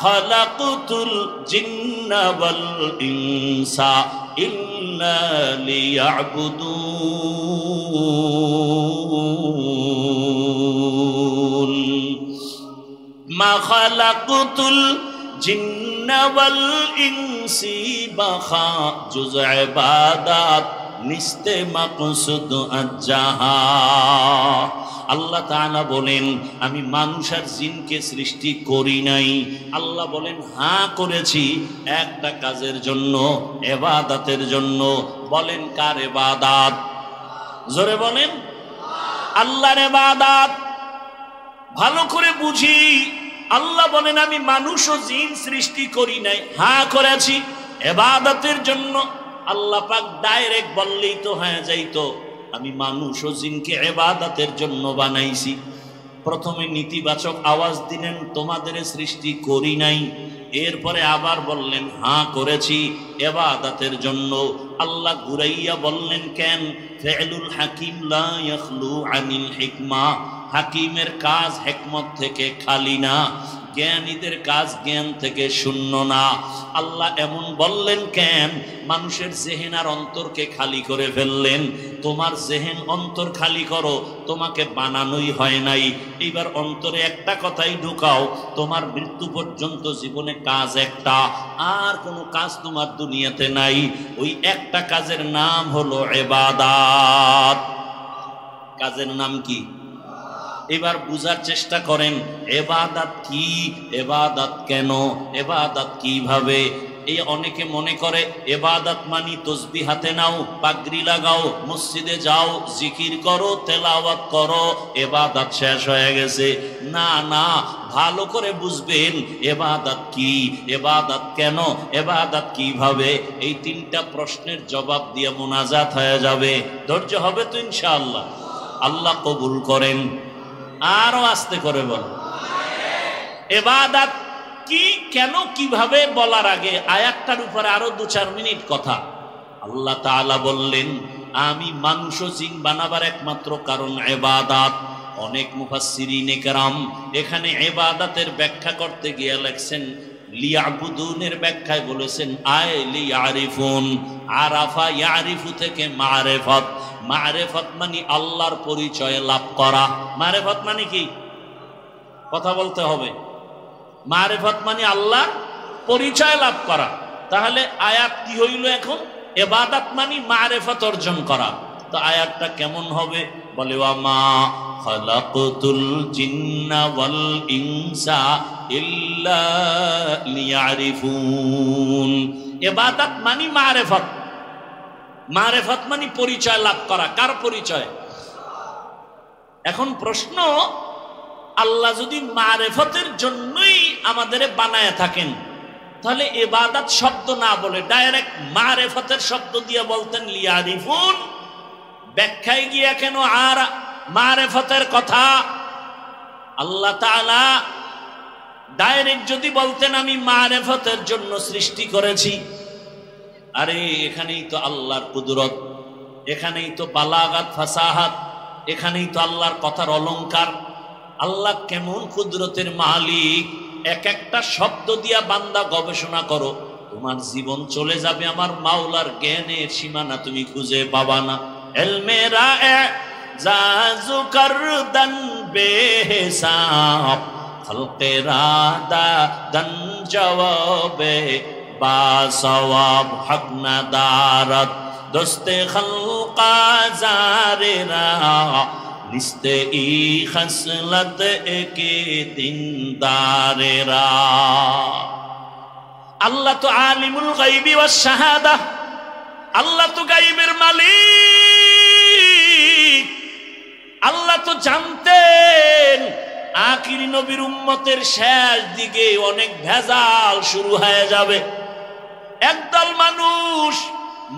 [SPEAKER 1] খালাকুতুল জিন্না ওয়াল ইনসা ইল্লা লিয়াবুদুন। মা খালাকুতুল জিন্না ওয়াল ইনসি বাখা জুজ ইবাদাত নিস্তে মাকসুদ আজ্জাহা। আল্লাহ তাআলা বলেন, আমি মানুষ আর জিনকে সৃষ্টি করি নাই। আল্লাহ বলেন, হ্যাঁ করেছি, একটা কাজের জন্য, ইবাদতের জন্য। বলেন কার ইবাদত? জোরে বলেন, আল্লাহর ইবাদত। ভালো করে বুঝি, আল্লাহ বলেন আমি মানুষ ও জিন সৃষ্টি করি নাই, হ্যাঁ করেছি ইবাদতের জন্য। আল্লাহ পাক ডাইরেক্ট বললেই তো হয়ে যাইতো, আমি মানুষ ও জিনকে ইবাদতের জন্য বানাইছি। প্রথমে নেতিবাচক আওয়াজ দিলেন, তোমাদের সৃষ্টি করি নাই। এরপরে আবার বললেন, হ্যাঁ করেছি ইবাদতের জন্য। আল্লাহ ঘুরাইয়া বললেন কেন? ফি'লুল হাকিম লা ইয়াখলু আনিল হিকমা, হাকিমের কাজ হিকমত থেকে খালি না, জ্ঞানীদের কাজ জ্ঞান থেকে শূন্য না। আল্লাহ এমন বললেন কেন? মানুষের জেহেন আর অন্তরকে খালি করে ফেললেন। তোমার জেহেন অন্তর খালি করো, তোমাকে বানানোই হয় নাই। এইবার অন্তরে একটা কথাই ঢুকাও, তোমার মৃত্যু পর্যন্ত জীবনে কাজ একটা, আর কোনো কাজ তোমার দুনিয়াতে নাই। ওই একটা কাজের নাম হলো ইবাদত। কাজের নাম কি? এবার বুঝার চেষ্টা করেন ইবাদত কি, ইবাদত কেন, ইবাদত কিভাবে। এই অনেকে মনে করে ইবাদত মানি তসবিহ হাতে নাও, পাগড়ি লাগাও, মসজিদে যাও, জিকির করো, তেলাওয়াত করো, ইবাদত শেষ হয়ে গেছে। না না, ভালো করে বুঝবেন ইবাদত কি, ইবাদত কেন, ইবাদত কিভাবে। এই তিনটা প্রশ্নের জবাব দিয়ে মুনাজাত হয়ে যাবে। ধৈর্য হবে তো ইনশাআল্লাহ? আল্লাহ কবুল করেন। আরো আস্তে করে বল, ইবাদত কি, কেন, কিভাবে বলার আগে আয়াতটার উপরে আরো 2-4 মিনিট কথা। আল্লাহ তাআলা বললেন আমি মানুষ ও জিন বানাবার একমাত্র কারণ ইবাদত। অনেক মুফাসসিরিনে কেরাম এখানে ইবাদতের ব্যাখ্যা করতে গিয়ে লেখছেন লিয়াবুদুনের ব্যাখ্যায় বলেছেন আয় লিয়ারিফুন। আরাফা ইয়ারিফু থেকে মারিফত, মারিফত মানে আল্লাহর পরিচয় লাভ করা। মারিফত মানে কি? কথা বলতে হবে। মারিফত মানে আল্লাহর পরিচয় লাভ করা। তাহলে আয়াত কি হইল এখন? ইবাদত মানে মারিফত অর্জন করা। তো আয়াতটা কেমন হবে? বলে ওয়া মা খালাকতুল জিন্না ওয়াল ইনসা ইল্লা লিয়ারিফুন। ইবাদত মানে মারিফত, মারিফত মানে পরিচয় লাভ করা। কার পরিচয়? এখন প্রশ্ন, আল্লাহ যদি মারিফতের জন্যই আমাদের বানায় থাকেন, তাহলে ইবাদত শব্দ না বলে ডাইরেক্ট মারিফতের শব্দ দিয়ে বলতেন লিয়ারিফুন। ব্যাখ্যায় গিয়া কেন আর মারিফতের কথা? আল্লাহ তাআলা ডাইরেক্ট যদি বলতেন আমি মারিফতের জন্য সৃষ্টি করেছি, আরে এখানেই তো আল্লাহর কুদরত, এখানেই তো বালাগাত ফাসাহাত, এখানেই তো আল্লাহর কথার অলংকার। আল্লাহ কেমন কুদরতের মালিক। এক একটা শব্দ দিয়া বান্দা গবেষণা করো, তোমার জীবন চলে যাবে আমার মাওলার জ্ঞানের সীমানা তুমি খুঁজে পাবা না। ইলমে রায়ে জাজু করদান বেহিসাব, খলকে রাদা দান জওয়াবে বা সওয়াব, হক নাদারত দোস্তে খলকা জারেরা, লিস্তে ই খসলত একে দিনদারেরা। আল্লাহ তো আলিমুল গায়বি ওয়াস শাহাদা, আল্লাহ তো গায়বের মালিক। আল্লাহ তো জানতেন আখিরি নবীর উম্মতের শেষ দিকে অনেক ভেজাল শুরু হয়ে যাবে। একদল মানুষ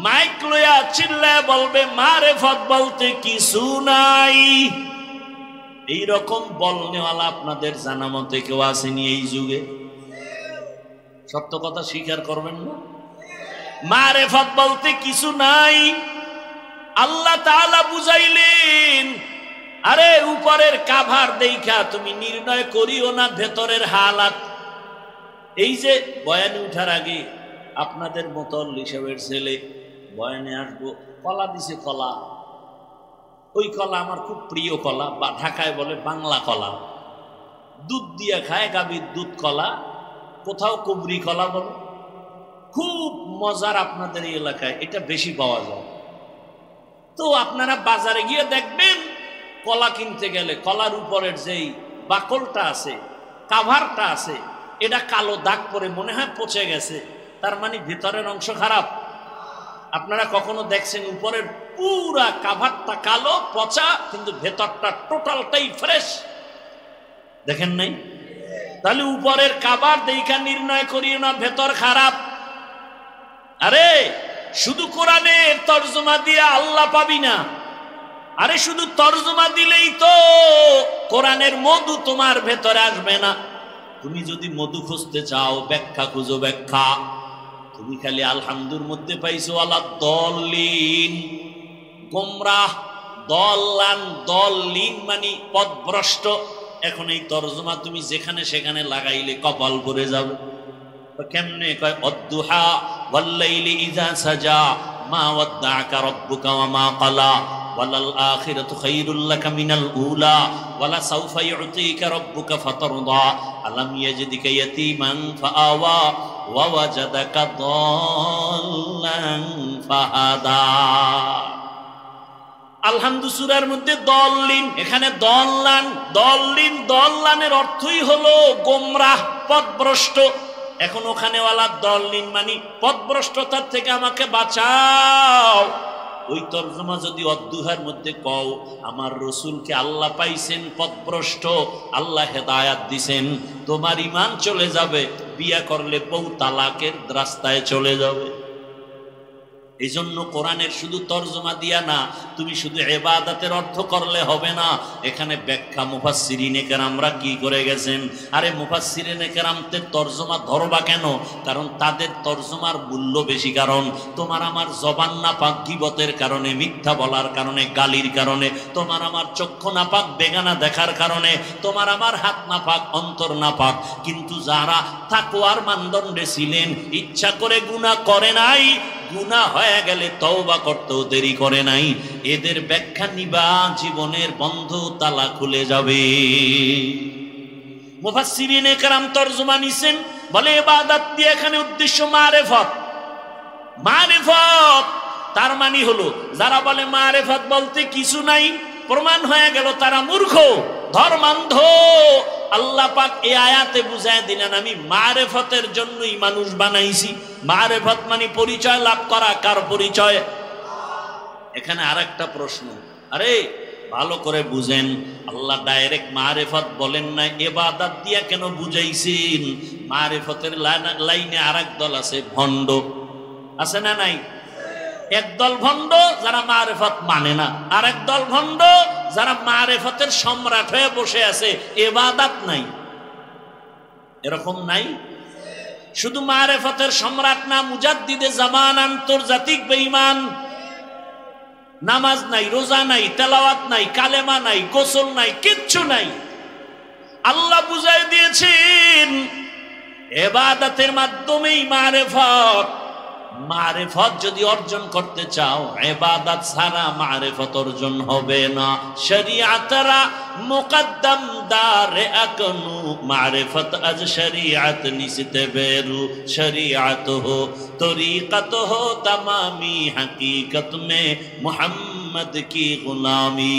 [SPEAKER 1] মাইক লইয়া চিল্লায় বলবে মারিফত বলতে কিছু নাই। এইরকম বলনেওয়ালা আপনাদের জানা মতে কেউ আসেনি এই যুগে? সত্য কথা স্বীকার করবেন না? মারিফত বলতে কিছু নাই। আল্লাহ তাআলা বুঝাইলেন আরে উপরের কাভার দেখা তুমি নির্ণয় করিও না ভেতরের হালাত। এই যে বয়ানে উঠার আগে আপনাদের মতো লিসাবের ছেলে বয়ানে আসবো, কলা দিছে, কলা, ওই কলা আমার খুব প্রিয় কলা, বা ঢাকায় বলে বাংলা কলা, দুধ দিয়ে খায় গাভীর দুধ কলা, কোথাও কুবরি কলা বলে, খুব মজার। আপনাদের এই এলাকায় এটা বেশি পাওয়া যায়। তো আপনারা বাজারে গিয়ে দেখবেন কলা কিনতে গেলে কলার উপরের যেই বাকলটা আছে, কাভারটা আছে, এটা কালো দাগ পরে মনে হয় পচে গেছে, তার মানে ভিতরের অংশ খারাপ। আপনারা কখনো দেখছেন উপরের পুরা কাভারটা কালো পচা, কিন্তু ভেতরটা টোটালটাই ফ্রেশ? দেখেন নাই? তাহলে উপরের কাভার দেখা নির্ণয় করিও না ভেতর খারাপ। আরে শুধু কোরআনের তরজমা দিয়ে আল্লাহ পাবি না। আরে শুধু তরজমা দিলেই তো কোরআনের মধু তোমার ভেতরে আসবে না। তুমি যদি মধু খুঁজতে চাও, ব্যাখ্যা খুঁজো ব্যাখ্যা। তুমি খালি আলহামদুর মধ্যে পাইছো আলা দলিন, গোমরাহ, দল্লান দলিন মানে পথভ্রষ্ট। এখন এই তরজমা তুমি যেখানে সেখানে লাগাইলে কপাল পরে যাবে। কেমনে কয় অদ্দুহা ওয়াল্লাইলি ইযা সাজা মা ওয়াদ্দাআকা রাব্বুকা ওয়া মা ক্বালা ওয়ালাল আখিরাতু খায়রুল লাকা মিনাল উলা ওয়ালা সাওফা ইউতিকা রাব্বুকা ফাতারদা আলাম ইয়াজিদিকা ইয়াতীমান ফাআওয়া ওয়া ওয়াজাদাকা দাল্লান ফাহাদা। আলহামদু সূরার মধ্যে দল্লিন, এখানে দল্লান, দল্লিন দল্লানের অর্থই হলো গোমরাহ, পথভ্রষ্ট। এখন ওখানে ওয়ালা দল্লিন মানে পথভ্রষ্টতার থেকে আমাকে বাঁচাও। ওই তরজমা যদি অদ্দুহার মধ্যে কও আমার রসুলকে আল্লাহ পাইছেন পথভ্রষ্ট, আল্লাহ হেদায়াত দিছেন, তোমার ঈমান চলে যাবে, বিয়া করলে বউ তালাকের রাস্তায় চলে যাবে। এই জন্য কোরআনের শুধু তরজমা দিয়া না, তুমি শুধু ইবাদতের অর্থ করলে হবে না। এখানে ব্যাখ্যা মুফাসসিরিনে কেরামরা কি করে গেছেন। আরে মুফাসসিরিনে কেরামদের তরজমা ধরবা কেন? কারণ তাদের তরজমার মূল্য বেশি। কারণ তোমার আমার জবান নাপাক গীবতের কারণে, মিথ্যা বলার কারণে, গালির কারণে, তোমার আমার চক্ষু নাপাক বেগানা দেখার কারণে, তোমার আমার হাত নাপাক অন্তর নাপাক। কিন্তু যারা তাকওয়ার মানদণ্ডে ছিলেন, ইচ্ছা করে গুনাহ করে নাই, গুনাহ হয়ে গেলে তওবা করতেও দেরি করে নাই, এদের ব্যাখ্যা নিবা জীবনের বন্ধ তালা খুলে যাবে। মুফাসসিরিনে কেরাম তরজমা নিছেন, বলে ইবাদত দিয়ে এখানে উদ্দেশ্য মারিফত। মারিফত তার মানে হলো যারা বলে মারিফত বলতে কিছু নাই, প্রমাণ হয়ে গেল তারা মূর্খ, ধর্মান্ধ। আল্লাহ পাক এই আয়াতে বুঝায় দিলেন আমি মারিফতের জন্যই মানুষ বানাইছি। মারিফত মানে পরিচয় লাভ করা। কার পরিচয়? এখানে আরেকটা প্রশ্ন, আরে ভালো করে বুঝেন, আল্লাহ ডাইরেক্ট মারিফত বলেন না, ইবাদত দিয়া কেন বুঝাইছেন? মারিফতের লাইনে আরেক দল আছে ভণ্ড, আছে না নাই? একদল ভণ্ড যারা মারিফত মানে না, আরেক দল ভণ্ড যারা মারিফতের সম্রাট হয়ে বসে আছে, ইবাদত নাই। এরকম নাই? শুধু মারিফতের সম্রাট না, মুজাদ্দিদে জামান, আন্তর্জাতিক বেঈমান। নামাজ নাই, রোজা নাই, তেলাওয়াত নাই, কালেমা নাই, গোসল নাই, কিচ্ছু নাই। আল্লাহ বুঝাই দিয়েছেন ইবাদতের মাধ্যমেই মারিফত। মারিফত যদি অর্জন করতে চাও, ইবাদত ছাড়া মারিফত অর্জন হবে না। শরীয়তরা মুকদ্দম দারে আকনু মারিফত আজ শরীয়ত নিসতে বেরু শরীয়ত হো তরিকত হো তমামি হकीकत में मोहम्मद की गुलामी।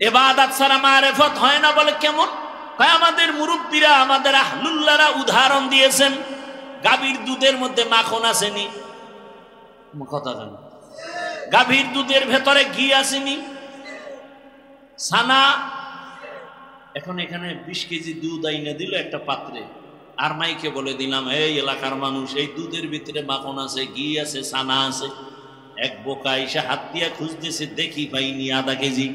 [SPEAKER 1] ইবাদত ছাড়া মারিফত হয় না বলে কেমন? আমাদের মুরব্বীরা, আমাদের আহলুল্লাহরা উদাহরণ দিয়েছেন, গাভীর দুধের মধ্যে মাখন আসেনি, কথা জানো? গাভীর দুধের ভেতরে ঘি আসেনি, ছানা। এখন এখানে 20 কেজি দুধ আইনা দিল একটা পাত্রে, আর মাইকে বলে দিলাম এই এলাকার মানুষ, এই দুধের ভিতরে মাখন আছে, ঘি আছে, ছানা আছে। এক বোকা এসে হাত দিয়া খুঁজতেছে, দেখি পাইনি আধা কেজি।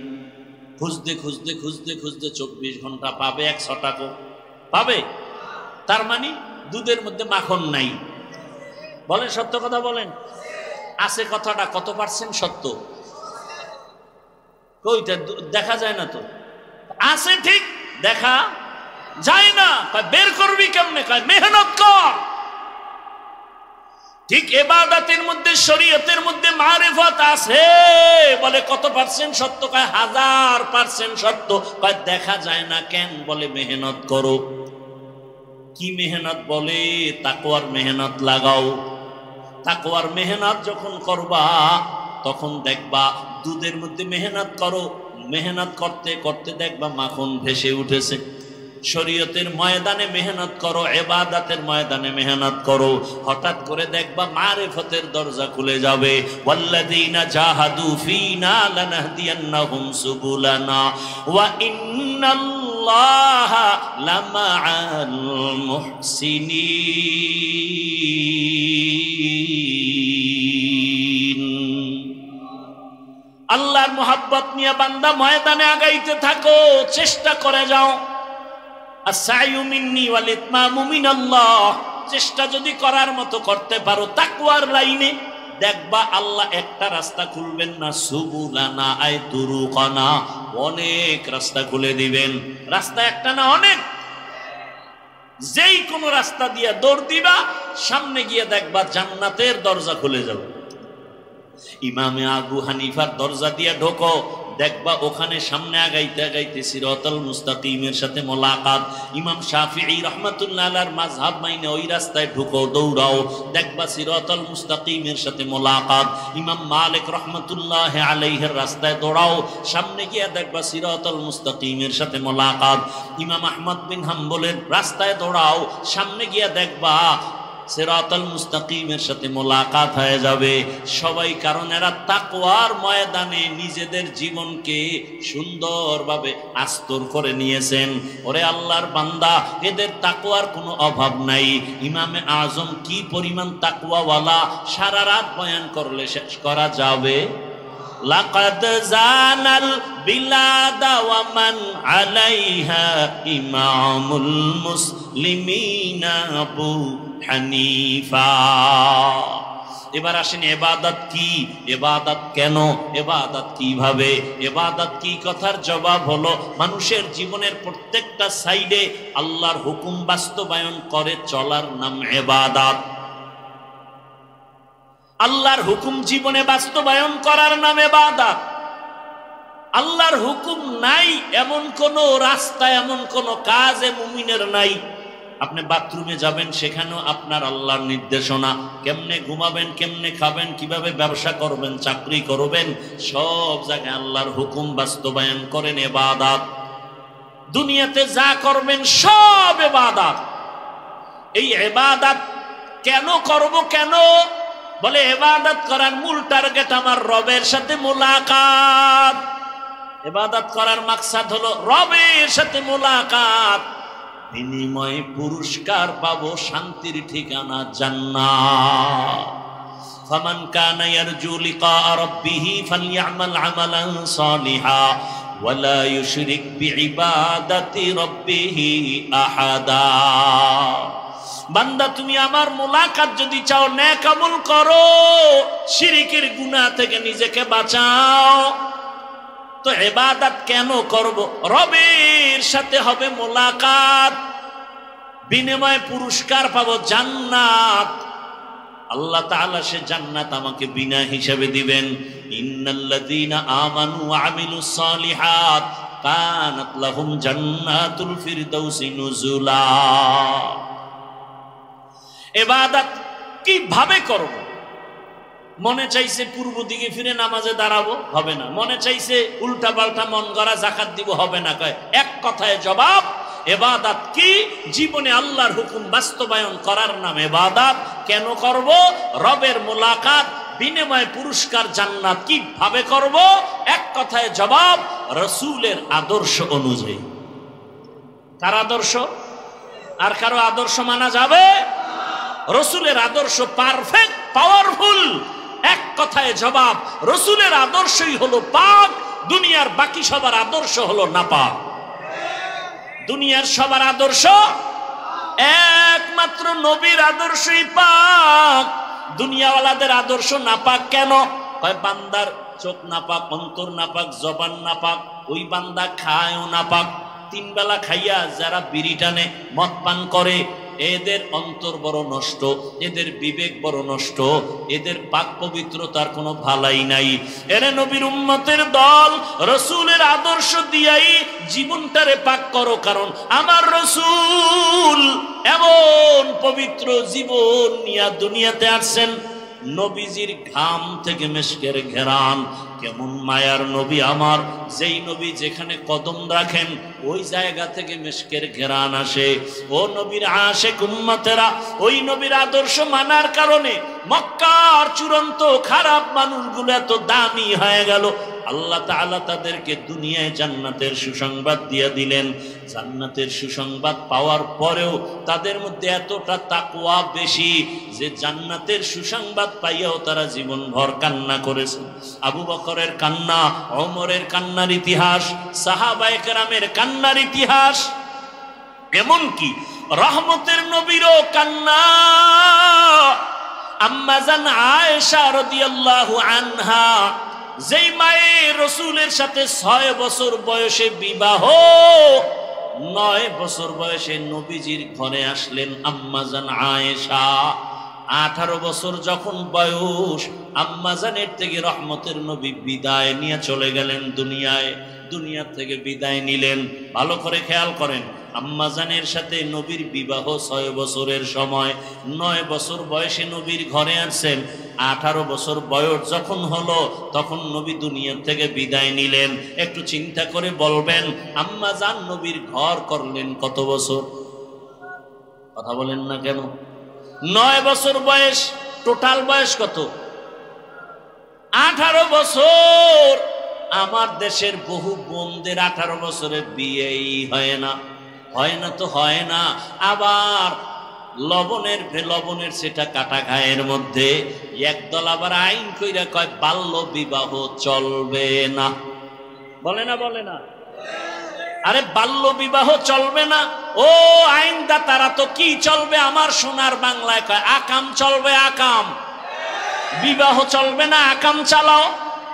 [SPEAKER 1] খুঁজতে খুঁজতে খুঁজতে খুঁজতে 24 ঘন্টা পাবে 100 টাকা পাবে। তার মানে দুধের মধ্যে মাখন নাই। বলেন সত্য কথা বলেন, আছে কথাটা কত পার্সেন্ট সত্য? কইটা দেখা যায় না তো। আছে ঠিক, দেখা যায় না। বের করবি কেমনে? মেহনত কর। ঠিক ইবাদতের মধ্যে, শরীয়তের মধ্যে মারিফত আছে, বলে কত পার্সেন্ট সত্য? 1000% সত্য। দেখা যায় না কেন? বলে মেহনত করো। কি মেহনত? বলে তাকওয়ার মেহনত লাগাও। তাকওয়ার মেহনত যখন করবা তখন দেখবা দুধের মধ্যে মেহনত করো, মেহনত করতে করতে দেখবা মাখন ভেসে উঠেছে। শরীয়তের ময়দানে মেহনত করো, ইবাদতের ময়দানে মেহনত করো, হঠাৎ করে দেখবা মারিফতের দরজা খুলে যাবে। ওয়াল্লাযীনা জাহাদু ফীনা লানাহদিয়ান্নাহুম সুবুলানা ওয়া ইন্নাল্লাহা লামাআল মুহসিনিন। আল্লাহর মোহাব্বত নিয়ে বান্দা ময়দানে আগাইতে থাকো, চেষ্টা করে যাও। আস-সা'য়ু মিন্নি ওয়াল ইতমামু মিনাল্লাহ। চেষ্টা যদি করার মতো করতে পারো তাকওয়ার লাইনে, দেখবা আল্লাহ একটা রাস্তা খুলবেন না, সুবুলানা আই তুরুকানা, অনেক রাস্তা খুলে দিবেন। রাস্তা একটা না, অনেক। যেই কোন রাস্তা দিয়ে দৌড় দিবা, সামনে গিয়ে দেখবা জান্নাতের দরজা খুলে যাবে। ইমামে আবু হানিফার দরজা দিয়ে ঢোকো, দেখবা ওখানে সামনে আগাইতে আগাইতে সিরাতাল মুস্তাকিমের সাথে মোলাকাত। ইমাম শাফিঈ রাহমাতুল্লাহ আলাইহির মাযহাব মাইনে ওই রাস্তায় ঢুকো, দৌড়াও, দেখবা সিরাতাল মুস্তাকিমের সাথে মোলাকাত। ইমাম মালিক রাহমাতুল্লাহ আলাইহির রাস্তায় দৌড়াও, সামনে গিয়ে দেখবা সিরাতাল মুস্তাকিমের সাথে মোলাকাত। ইমাম আহমদ বিন হাম্বলের রাস্তায় দৌড়াও, সামনে গিয়ে দেখবা সিরাতাল মুস্তাকিমের সাথে মোলাকাত হয়ে যাবে সবাই। কারণ এরা তাকওয়ার ময়দানে নিজেদের জীবনকে সুন্দরভাবে আস্তর করে নিয়েছেন। ওরে আল্লাহর বান্দা, এদের তাকওয়ার কোনো অভাব নাই। ইমামে আজম কি পরিমাণ তাকওয়াওয়ালা, সারা রাত বয়ান করলে শেষ করা যাবে। লাকাদ জানাল বিলাদা ওয়া মান আলাইহা ইমামুল মুসলিমিনা আবু হানিফা। এবার আসেন ইবাদত কি, ইবাদত কেন, ইবাদত কিভাবে, ইবাদত কি? কথার জবাব হলো মানুষের জীবনের প্রত্যেকটা সাইডে আল্লাহর হুকুম বাস্তবায়ন করে চলার নাম ইবাদত। আল্লাহর হুকুম জীবনে বাস্তবায়ন করার নাম ইবাদত। আল্লাহর হুকুম নাই এমন কোন রাস্তা, এমন কোন কাজ মুমিনের নাই। আপনি বাথরুমে যাবেন, সেখানেও আপনার আল্লাহর নির্দেশনা। কেমনে ঘুমাবেন, কেমনে খাবেন, কিভাবে ব্যবসা করবেন, চাকরি করবেন, সব জায়গায় আল্লাহর হুকুম বাস্তবায়ন করেন ইবাদত। দুনিয়াতে যা করবেন সব ইবাদত। এই ইবাদত কেন করব? কেন বলে, ইবাদত করার মূল টার্গেট আমার রবের সাথে মোলাকাত। ইবাদত করার মাকসাদ হলো রবের সাথে মোলাকাত, বিনিময়ে পুরস্কার পাবো, শান্তির ঠিকানা জান্নাত। ফামান কানা ইয়ারজু লিকা রাব্বিহি ফালইআমাল আমালান সালিহা ওয়ালা ইউশরিক বিইবাদাতি রাব্বিহি আহাদা। বান্দা, তুমি আমার মোলাকাত যদি চাও, নেক আমল করো, শিরকের গুনাহ থেকে নিজেকে বাঁচাও। তো ইবাদত কেন করব? রবের সাথে হবে মোলাকাত, বিনিময়ে পুরস্কার পাবো জান্নাত। আল্লাহ তাআলা সে জান্নাত আমাকে বিনা হিসাবে দিবেন। ইন্নাল্লাযীনা আমানু ওয়া আমিলুস সালিহাত কানাত লাহুম জান্নাতুল ফিরদাউসি নুজুলা। ইবাদত কিভাবে করব? মনে চাইছে পূর্ব দিকে ফিরে নামাজে দাঁড়াবো, হবে না। মনে চাইছে উল্টা পাল্টা মন গড়া যাকাত দিব, হবে না। কয় এক কথায় জবাব, ইবাদত কি? জীবনে আল্লাহর হুকুম বাস্তবায়ন করার নাম ইবাদত। কেন করব? রবের মোলাকাত, বিনিময়ে পুরস্কার জান্নাত। কিভাবে করব? এক কথায় জবাব, রাসূলের আদর্শ অনুযায়ী। কার আদর্শ? আর কারো আদর্শ মানা যাবে? রাসূলের আদর্শ পারফেক্ট, পাওয়ারফুল। এক কথায় জবাব, রাসূলের আদর্শই হলো পাক, দুনিয়ার বাকি সবার আদর্শ হলো নাপাক। দুনিয়ার সবার আদর্শ একমাত্র নবীর আদর্শই পাক, দুনিয়াওয়ালাদের আদর্শ নাপাক। কেন? কয় বান্দার চোখ নাপাক, অন্তর নাপাক, জবান নাপাক, ওই বান্দা খায়ও নাপাক। তিন বেলা খাইয়া যারা বিড়ি টানে, মদ পান করে, এদের অন্তর বড় নষ্ট, এদের বিবেক বড় নষ্ট, এদের পাক পবিত্রতার কোনো ভালাই নাই। এরে নবীর উম্মতের দল, রাসূলের আদর্শ দিয়াই জীবনটারে পাক করো। কারণ আমার রাসূল এমন পবিত্র জীবন নিয়ে দুনিয়াতে আসছেন, নবীজির ঘাম থেকে মেশকের ঘেরান। কেমন মায়ার নবী আমার, যেই নবী যেখানে কদম রাখেন ওই জায়গা থেকে মেশকের ঘেরান আসে। ও নবীর আশিক উম্মতেরা, ওই নবীর আদর্শ মানার কারণে মক্কার চূড়ান্ত খারাপ মানুষগুলো এত দামি হয়ে গেল। আল্লাহ তাআলা তাদেরকে দুনিয়ায় জান্নাতের সুসংবাদ দিয়ে দিলেন। জান্নাতের সুসংবাদ পাওয়ার পরেও তাদের মধ্যে এতটা তাকওয়া বেশি যে জান্নাতের সুসংবাদ পাইয়াও তারা জীবনভর কান্না করেছে। আবু বকরের কান্না, ওমরের কান্নার ইতিহাস, সাহাবায়ে কেরামের কান্নার ইতিহাস। এমন কি রহমতের নবীরও কান্না। আম্মা জান আয়েশা রাদিয়াল্লাহু আনহা, যেই মায়ের রাসূলের সাথে 6 বছর বয়সে বিবাহ, 9 বছর বয়সে নবীজির ঘরে আসলেন আম্মা জান আয়েশা। 18 বছর যখন বয়স, আম্মা জানের থেকে রহমতের নবী বিদায় নিয়ে চলে গেলেন দুনিয়ায়। দুনিয়া থেকে বিদায় নিলেন। ভালো করে খেয়াল করেন, আম্মা জানের সাথে নবীর বিবাহ 6 বছরের সময়। 9 বছর বয়সে নবীর ঘরে আসছেন। 18 বছর বয়স যখন হলো, তখন নবী দুনিয়া থেকে বিদায় নিলেন। একটু চিন্তা করে বলবেন, আম্মা জান নবীর ঘর করলেন কত বছর? কথা বলেন না কেন? 9 বছর বয়স, টোটাল বয়স কত? 18 বছর। আমার দেশের বহু বোনদের 18 বছরে বিয়েই হয় না। হয় না তো হয় না। আবার লবণের সেটা কাটা গায়ের মধ্যে একদল আবার আইন কইরা কয় বাল্য বিবাহ চলবে না। বলে না? বলে না? আরে বাল্য বিবাহ চলবে না, ও আইনদাতারা তো কি চলবে? আমার সোনার বাংলায় কয় আকাম চলবে। আকাম, বিবাহ চলবে না, আকাম চালাও।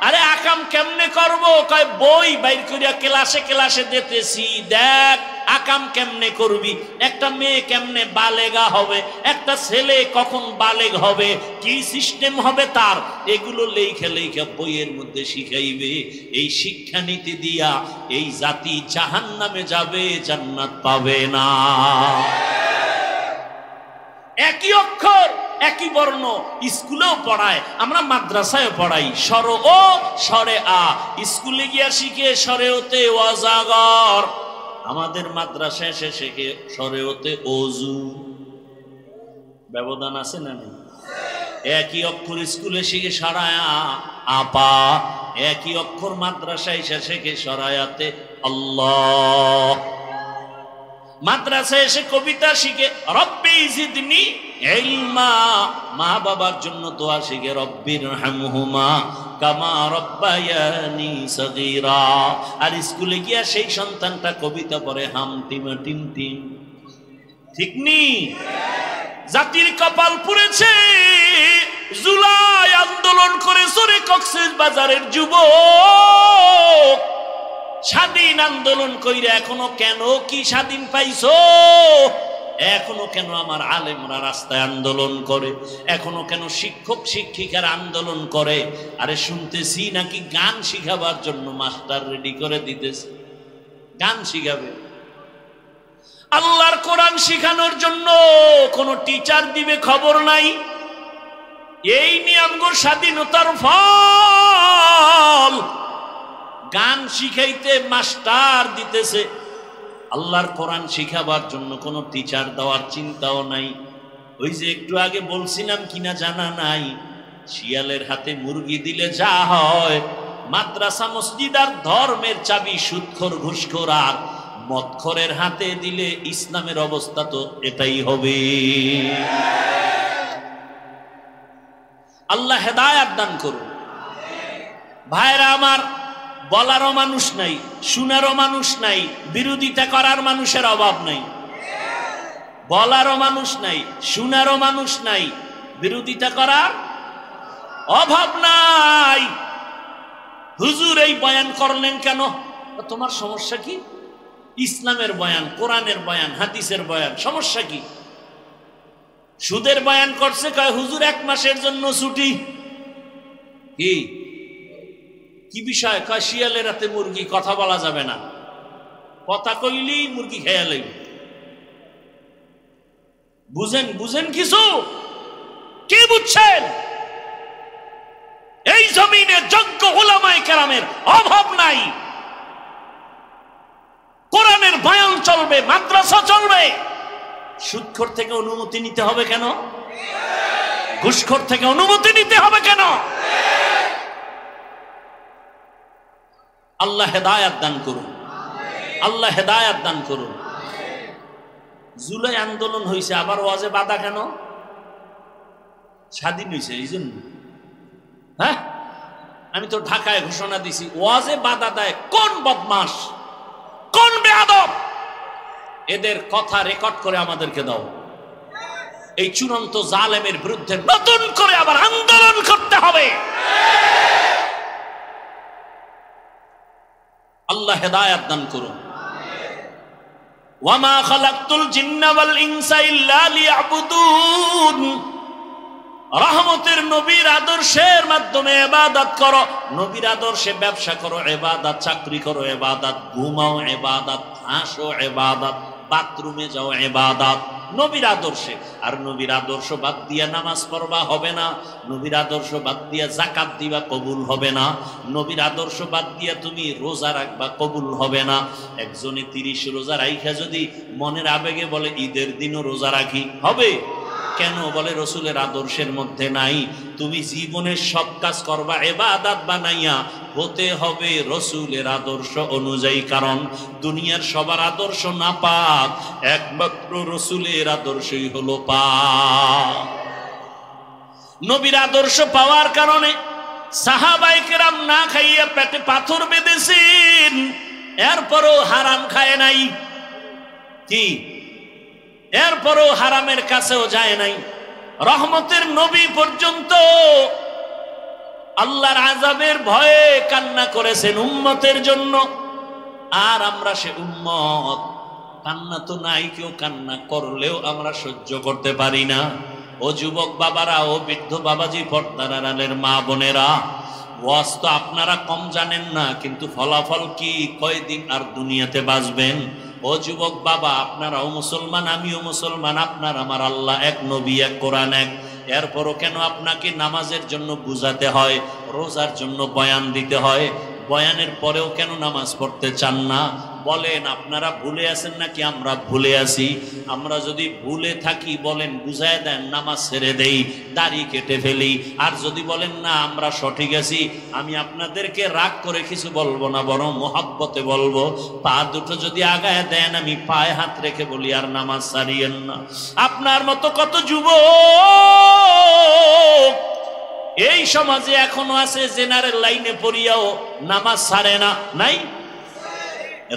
[SPEAKER 1] আরে আকাম কেমনে করব? কয় বই বাইর করিয়া ক্লাসে ক্লাসে দিতেছি, দেখ আকাম কেমনে করবি, একটা মেয়ে কেমনে বালেগা হবে, একটা ছেলে কখন বালেগ হবে, কি সিস্টেম হবে তার, এগুলো লেখা লেখা বইয়ের মধ্যে শিখাইবে। এই শিক্ষা নীতি দিয়া এই জাতি জাহান্নামে যাবে, জান্নাত পাবে না। একই অক্ষর, একই বর্ণ স্কুলেও পড়ায়, আমরা মাদ্রাসায় পড়াই স্বর ও স্বরে আ। স্কুলে গিয়া শিখে স্বরে ওতে ওয়াজাগর, আমাদের মাদ্রাসায় এসে শিখে স্বরে ওতে অজু। ব্যবধান আছে না নেই? একই অক্ষর স্কুলে শিখে সরায়া আপা, একই অক্ষর মাদ্রাসায় এসে শিখে সরায়াতে আল্লাহ। মাদ্রাসায় এসে কবিতা শিখে রব্বি জিদনি ইলমা, মা বাবার জন্য দোয়া শিখে রব্বির হামহুমা কামা রব্বায়ানি সগীরা। আর স্কুলে গিয়া সেই সন্তানটা কবিতা পড়ে হাম টিমা টিম টিম। ঠিক নি? জাতির কপাল পুড়েছে। জুলাই আন্দোলন করে সরে কক্সেস বাজারের যুবক, স্বাধীন আন্দোলন কইরা এখনো কেন কি স্বাধীন পাইছো? এখনো কেন আমার আলেমরা রাস্তায় আন্দোলন করে? এখনো কেন শিক্ষক শিক্ষিকার আন্দোলন করে? আরে শুনতেছি নাকি গান শিখাবার জন্য মাস্টার রেডি করে দিতেছে, গান শিখাবে। আল্লাহর কোরআন শিখানোর জন্য কোন টিচার দিবে খবর নাই। এই নিয়মগুলো স্বাধীনতার ফল। গান শিখাইতে মাস্টার দিতেছে, আল্লাহর কোরআন শিখাবার জন্য কোনো টিচার দেওয়ার চিন্তাও নাই। ওই যে একটু আগে বলছিলাম কিনা জানা নাই, শিয়ালের হাতে মুরগি দিলে যা হয়, মাদ্রাসা মসজিদ আর ধর্মের চাবি সুদখোর ঘুষখোর আর মদখোরের হাতে দিলে ইসলামের অবস্থা তো এটাই হবে। আল্লাহ হেদায়েত দান করুন। ভাইরা আমার, বলারও মানুষ নাই, শুনারও মানুষ নাই, বিরোধিতা করার মানুষের অভাব নাই। বলারও মানুষ নাই, শুনারও মানুষ নাই, বিরোধিতা করার অভাব নাই। হুজুর এই বয়ান করলেন কেন? তোমার সমস্যা কি? ইসলামের বয়ান, কোরআনের বয়ান, হাদিসের বয়ান, সমস্যা কি? সুদের বয়ান করছে, কয় হুজুর 1 মাসের জন্য ছুটি। কি কি বিষয়? কয় শিয়ালের রাতে মুরগি, কথা বলা যাবে না, কথা কইলেই মুরগি খেয়া লাগবে। বুঝেন কিছু? কি বুঝছেন? এই জমিনে যোগ্য উলামায়ে কেরামের অভাব নাই। কোরআনের বয়ান চলবে, মাদ্রাসা চলবে। সুদখোর থেকে অনুমতি নিতে হবে কেন? ঘুষখোর থেকে অনুমতি নিতে হবে কেন? আল্লাহ হেদায়েত দান করুন, আল্লাহ হেদায়েত দান করুন। জুলাই আন্দোলন হয়েছে, আবার ওয়াজে বাধা কেন? স্বাধীন হয়েছে এই জন্য। হ্যাঁ, আমি তো ঢাকায় ঘোষণা দিছি, ওয়াজে বাধা দেয় কোন বদমাস, কোন বেয়াদব? এদের কথা রেকর্ড করে আমাদেরকে দাও। এই চূড়ান্ত জালেমের বিরুদ্ধে নতুন করে আবার আন্দোলন করতে হবে। আল্লাহ হেদায়েত দান করুন। ওয়ামা খালাকতুল জিন্না ওয়াল ইনসা ইল্লা লিয়াবুদুন। রহমতের নবীর আদর্শের মাধ্যমে ইবাদত করো, নবীর আদর্শে ব্যবসা করো ইবাদত, চাকরি করো ইবাদত, ঘুমাও ইবাদত, হাসো ইবাদত, বাথরুমে যাও ইবাদত, নবীর আদর্শে। আর নবীর আদর্শ বাদ দিয়া নামাজ পড়বা হবে না, নবীর আদর্শ বাদ দিয়া যাকাত দিবা কবুল হবে না, নবীর আদর্শ বাদ দিয়া তুমি রোজা রাখবা কবুল হবে না। একজনে 30 রোজা রাইখা যদি মনের আবেগে বলে ঈদের দিনও রোজা রাখি, হবে? কেন? বলে রসুলের আদর্শের মধ্যে নাই। তুমি জীবনের সব কাজ করবা ইবাদত বানাইয়া, হতে হবে রসুলের আদর্শ অনুযায়ী। কারণ দুনিয়ার সবার আদর্শ না পাক, একমাত্র রসুলের আদর্শই হলো পাক। নবীর আদর্শ পাওয়ার কারণে সাহাবায়ে কেরাম না খাইয়া পেটে পাথর বেঁধেছেন, এরপরও হারাম খায় নাই। কি? এরপরও হারামের কাছেও যায় নাই। রহমতের নবী পর্যন্ত আল্লাহর আযাবের ভয়ে কান্না করেছেন উম্মতের জন্য। আর আমরা সে উম্মত, কান্না তো নাই, কেউ কান্না করলেও আমরা সহ্য করতে পারি না। ও যুবক বাবারা, ও বৃদ্ধ বাবাজি, পর্দার আড়ালের মা বোনেরা, ওয়াজ তো আপনারা কম জানেন না, কিন্তু ফলাফল কি? কয়দিন আর দুনিয়াতে বাঁচবেন? ও যুবক বাবা, আপনারাও মুসলমান, আমিও মুসলমান, আপনার আমার আল্লাহ এক, নবী এক, কোরআন এক। এরপরও কেন আপনাকে নামাজের জন্য বুঝাতে হয়, রোজার জন্য বয়ান দিতে হয়? বয়ানের পরেও কেন নামাজ পড়তে চান না? বলেন, আপনারা ভুলে আছেন নাকি আমরা ভুলে আছি? আমরা যদি ভুলে থাকি বলেন, বুঝায় দেন, নামাজ ছেড়ে দেই, দাড়ি কেটে ফেলি। আর যদি বলেন না আমরা সঠিক আছি, আমি আপনাদেরকে রাগ করে কিছু বলবো না, বরং মোহাব্বতে বলবো। পা দুটো যদি আগায় দেন, আমি পায়ে হাত রেখে বলি, আর নামাজ ছাড়িয়েন না। আপনার মতো কত যুবক এই সমাজে এখনো আছে, জেনারেল লাইনে পড়িয়াও নামাজ ছাড়ে না। নাই?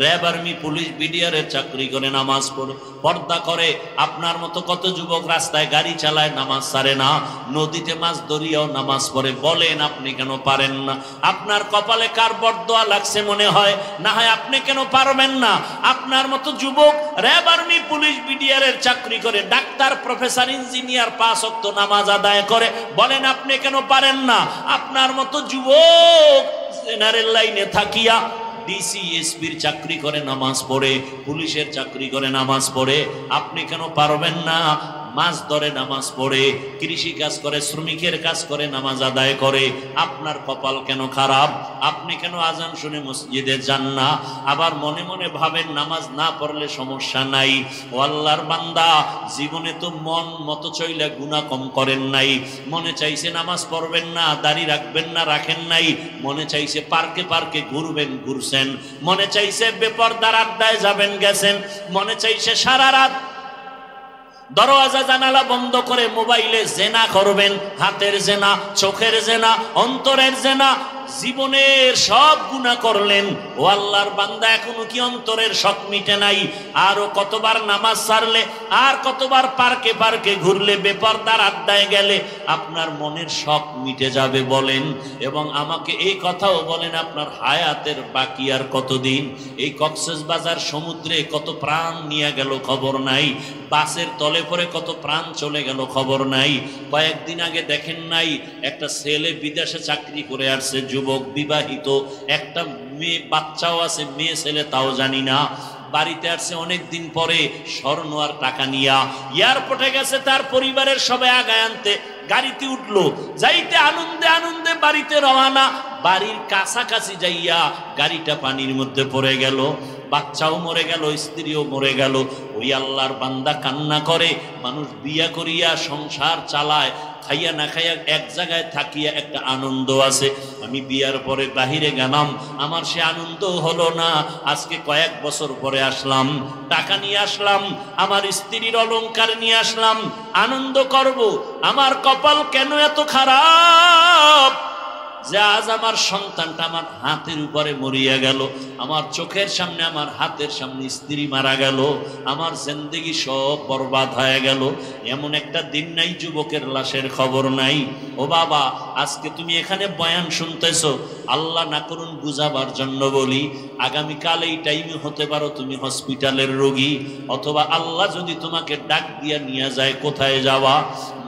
[SPEAKER 1] র্যাব, আর্মি, পুলিশ, বিডিআরের চাকরি করে নামাজ পড়ে, পর্দা করে। আপনার মতো কত যুবক রাস্তায় গাড়ি চালায়, নামাজ ছাড়ে না। নদীতে মাছ ধরিয়াও নামাজ পড়ে। বলেন, আপনি কেন পারেন না? আপনার কপালে কার বরদোয়া লাগছে মনে হয়? না হয় আপনি কেন পারবেন না? আপনার মতো যুবক র্যাব, আর্মি, পুলিশ, বিডিআরের চাকরি করে, ডাক্তার, প্রফেসর, ইঞ্জিনিয়ার, 5 ওয়াক্ত নামাজ আদায় করে। বলেন, আপনি কেন পারেন না? আপনার মতো যুবক জেনারেল লাইনে থাকিয়া ডিসি, এসপির চাকরি করে, নামাজ পড়ে, পুলিশের চাকরি করে, নামাজ পড়ে। আপনি কেন পারবেন না? মাছ ধরে, নামাজ পড়ে, কৃষি কাজ করে, শ্রমিকের কাজ করে, নামাজ আদায় করে। আপনার কপাল কেন খারাপ? আপনি কেন আজান শুনে মসজিদে যান না? আবার মনে মনে ভাবেন নামাজ না পড়লে সমস্যা নাই। ও আল্লাহর বান্দা, জীবনে তো মন মতো চইলে গুনাহ কম করেন নাই। মনে চাইছে নামাজ পড়বেন না, দাড়ি রাখবেন না, রাখেন নাই। মনে চাইছে পার্কে পার্কে ঘুরবেন, ঘুরছেন। মনে চাইছে বেপরদার আড্ডায় যাবেন, গেছেন। মনে চাইছে সারা রাত দরওয়াজা জানালা বন্ধ করে মোবাইলে জেনা করবেন, হাতের জেনা, চোখের জেনা, অন্তরের জেনা। জীবনের সব গুনাহ করলেন। ও আল্লাহর বান্দা, এখনো কি অন্তরের শখ মিটে নাই? আরো কতবার নামাজ ছাড়লে, আর কতবার পার্কে পার্কে ঘুরলে, বেপরদার আড্ডায় গেলে আপনার মনের শখ মিটে যাবে বলেন? এবং আমাকে এই কথাও বলেন, আপনার হায়াতের বাকি আর কতদিন? এই কক্সবাজার সমুদ্রে কত প্রাণ নিয়ে গেল খবর নাই, বাসের তলে পরে কত প্রাণ চলে গেল খবর নাই। কয়েকদিন আগে দেখেন নাই, একটা ছেলে বিদেশে চাকরি করে আসছে, যুবক, বিবাহিত, একটা মেয়ে, বাচ্চাও আছে, মেয়ে ছেলে তাও জানি না। বাড়িতে আসছে অনেক দিন পরে, স্বর্ণ আর টাকা নিয়া। এয়ারপোর্টে গেছে তার পরিবারের সবাই আগায় আনতে, গাড়িতে উঠলো, যাইতে আনন্দে আনন্দে বাড়িতে রওনা। বাড়ির কাছাকাছি যাইয়া গাড়িটা পানির মধ্যে পড়ে গেল, বাচ্চাও মরে গেল, স্ত্রীও মরে গেল। ওই আল্লাহর বান্দা কান্না করে। মানুষ বিয়া করিয়া সংসার চালায়, খাইয়া না খাইয়া এক জায়গায় থাকিয়া একটা আনন্দ আছে। আমি বিয়ার পরে বাহিরে গেলাম, আমার সে আনন্দ হলো না। আজকে কয়েক বছর পরে আসলাম, টাকা নিয়ে আসলাম, আমার স্ত্রীর অলংকার নিয়ে আসলাম, আনন্দ করব। আমার কপাল কেন এত খারাপ? যে আজ আমার সন্তানটা আমার হাতের উপরে মরিয়া গেল, আমার চোখের সামনে আমার হাতের সামনে স্ত্রী মারা গেল, আমার জিন্দেগি সব বরবাদ হয়ে গেল। এমন একটা দিন নাই যুবকের লাশের খবর নাই। ও বাবা, আজকে তুমি এখানে বয়ান শুনতেছো, আল্লাহ না করুন বুঝাবার জন্য বলি, আগামীকাল এই টাইমে হতে পারো তুমি হসপিটালের রোগী, অথবা আল্লাহ যদি তোমাকে ডাক দিয়া নিয়ে যায়, কোথায় যাওয়া?